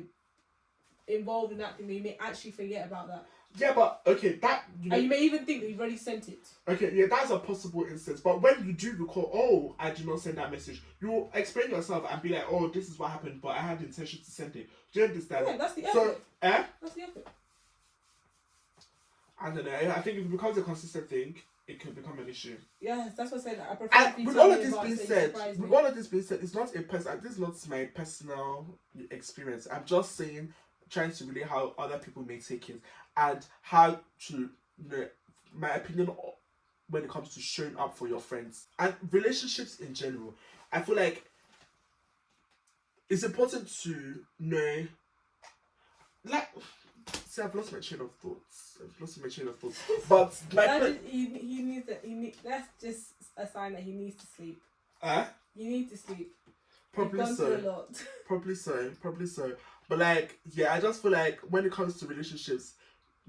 involved in that thing that you may actually forget about that. Yeah, but okay, that and you may even think that you've already sent it. Okay, yeah, that's a possible instance. But when you do recall, oh, I did not send that message, you explain yourself and be like, oh, this is what happened, but I had the intention to send it. Do you understand? Yeah, that's the effort. So, that's the effort. I don't know. I think if it becomes a consistent thing, it could become an issue. Yes, that's what I said. I prefer. And with all of this being said, it's not this is not my personal experience. I'm just saying, trying to relate how other people may take it and how to, you know, my opinion when it comes to showing up for your friends and relationships in general. I feel like it's important to know, like, see, I've lost my chain of thoughts. But that's just a sign that he needs to sleep. You need to sleep. Probably so. Probably so. But like, yeah, I just feel like when it comes to relationships,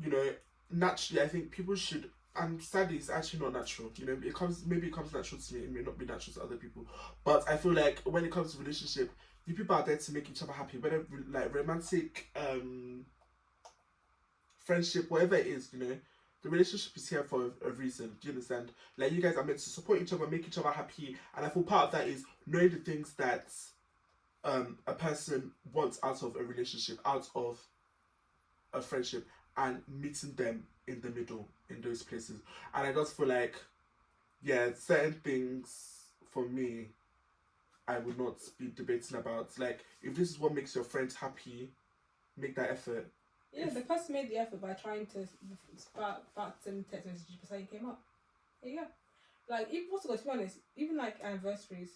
you know, naturally, I think people should. And sadly, it's actually not natural. You know, maybe it comes natural to me. It may not be natural to other people. But I feel like when it comes to relationship, you people are there to make each other happy. Whether like romantic, friendship, whatever it is, you know, the relationship is here for a reason. Do you understand? Like, you guys are meant to support each other, make each other happy, and I feel part of that is knowing the things that a person wants out of a relationship, out of a friendship and meeting them in the middle in those places. And I just feel like, yeah, certain things for me, I would not be debating about. Like, if this is what makes your friends happy, make that effort. Yeah, the person made the effort by trying to spark some text messages before you came up. There you go. Like, even also, to be honest, even like anniversaries.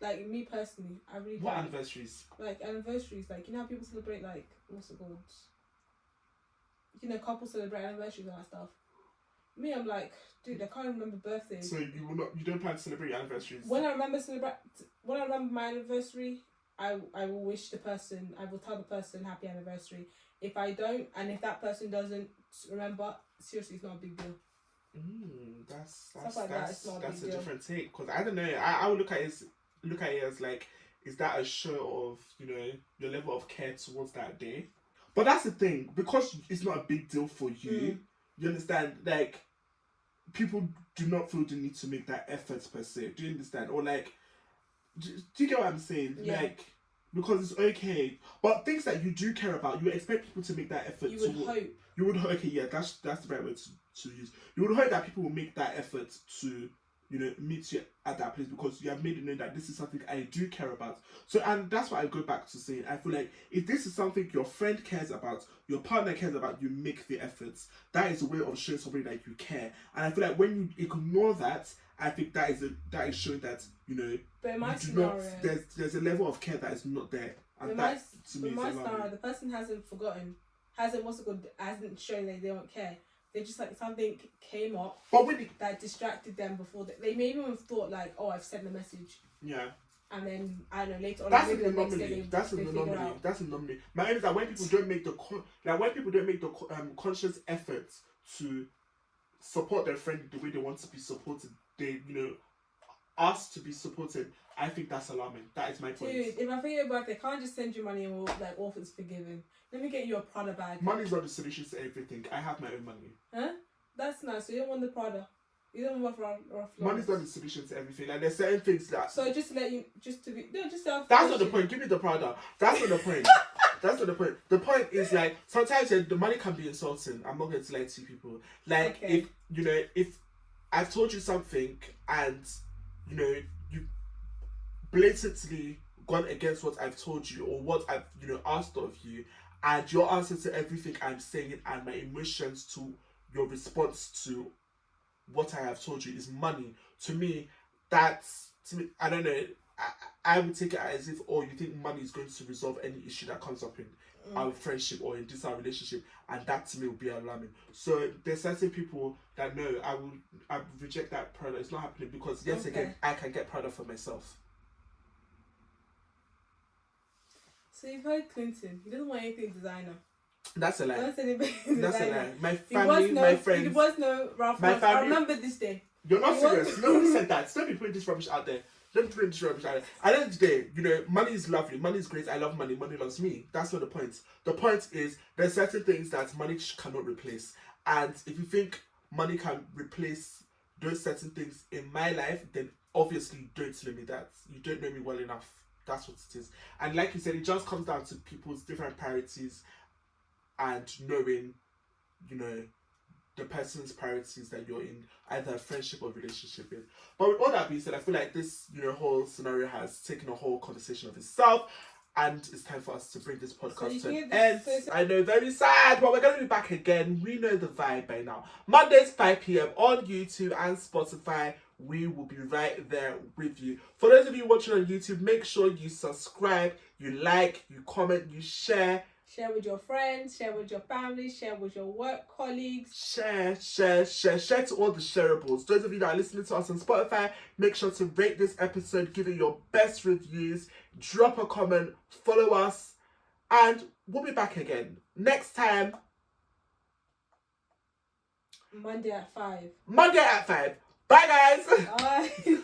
Like me personally, I really What don't. anniversaries? Like anniversaries, like you know how people celebrate like what's it called? You know, couples celebrate anniversaries and that stuff. Me, I'm like, dude, I can't remember birthdays. So you don't plan to celebrate your anniversaries? When I remember my anniversary, I will wish the person, I will tell the person happy anniversary. If I don't, and if that person doesn't remember, seriously, it's not a big deal. That's a different take, because I don't know. I would look at it as like, is that a show of, you know, your level of care towards that day? But that's the thing, because it's not a big deal for you. You understand? Like, people do not feel the need to make that effort per se. Do you understand? Or like, do you get what I'm saying? Yeah. Like, because it's okay, but things that you do care about, you expect people to make that effort. You would hope. You would hope. Okay, yeah, that's the right word to use. You would hope that people will make that effort to, you know, meet you at that place, because you have made it known that this is something I do care about. So, and that's why I go back to saying, I feel like if this is something your friend cares about, your partner cares about, you make the efforts. That is a way of showing somebody that you care. And I feel like when you ignore that, I think that is showing that, you know, but in my scenario, there's a level of care that is not there. And that, to me, in my scenario, the person hasn't forgotten, hasn't shown that they don't care. They just like something came up that distracted them before they may even have thought like, oh, I've sent the message. Yeah. And then I don't know, later on. That's an anomaly. That's an anomaly. My aim is that when people don't make the conscious effort to support their friend the way they want to be supported, they, you know, ask to be supported. I think that's alarming. That is my point. Dude, if I think your birthday, I can't just send you money and we'll, like, orphans forgiven. Let me get you a Prada bag. Money's not the solution to everything. I have my own money. Huh? That's nice. So you don't want the Prada. You don't want Ralph Lauren. Money's not the solution to everything. Like, there's certain things that. So just to let you, just to That's not the point. Give me the Prada. That's not the point. That's not the point. The point is, like, sometimes the money can be insulting. I'm not going to lie to people. Like, okay. if I've told you something and, you know, you blatantly gone against what I've told you or what I've, you know, asked of you, and your answer to everything I'm saying and my emotions to your response to what I have told you is money. To me, I don't know, I would take it as if, oh, you think money is going to resolve any issue that comes up in our friendship or in our relationship, and that to me would be alarming. So there's certain people that know I reject that product. It's not happening, because again, I can get product for myself. So you've heard Clinton. He doesn't want anything designer. That's a lie. That's a lie. My family, my friends. There was no Ralph Lauren. I remember this day. You're not serious. Nobody said that. Don't be putting this rubbish out there. Don't put this rubbish out there. At the end of the day, you know, money is lovely. Money is great. I love money. Money loves me. That's not the point. The point is there's certain things that money cannot replace. And if you think money can replace those certain things in my life, then obviously don't know me that. You don't know me well enough. That's what it is. And like you said, it just comes down to people's different priorities and knowing, you know, the person's priorities that you're in either a friendship or relationship with. But with all that being said, I feel like this, you know, whole scenario has taken a whole conversation of itself, and it's time for us to bring this podcast to an end. I know, very sad, but we're going to be back again. We know the vibe by now. Mondays 5 p.m. on YouTube and Spotify. We will be right there with you. For those of you watching on YouTube, make sure you subscribe, you like, you comment, you share. Share with your friends, share with your family, share with your work colleagues. Share to all the shareables. Those of you that are listening to us on Spotify, make sure to rate this episode, give it your best reviews, drop a comment, follow us, and we'll be back again next time. Monday at 5. Bye, guys. Bye.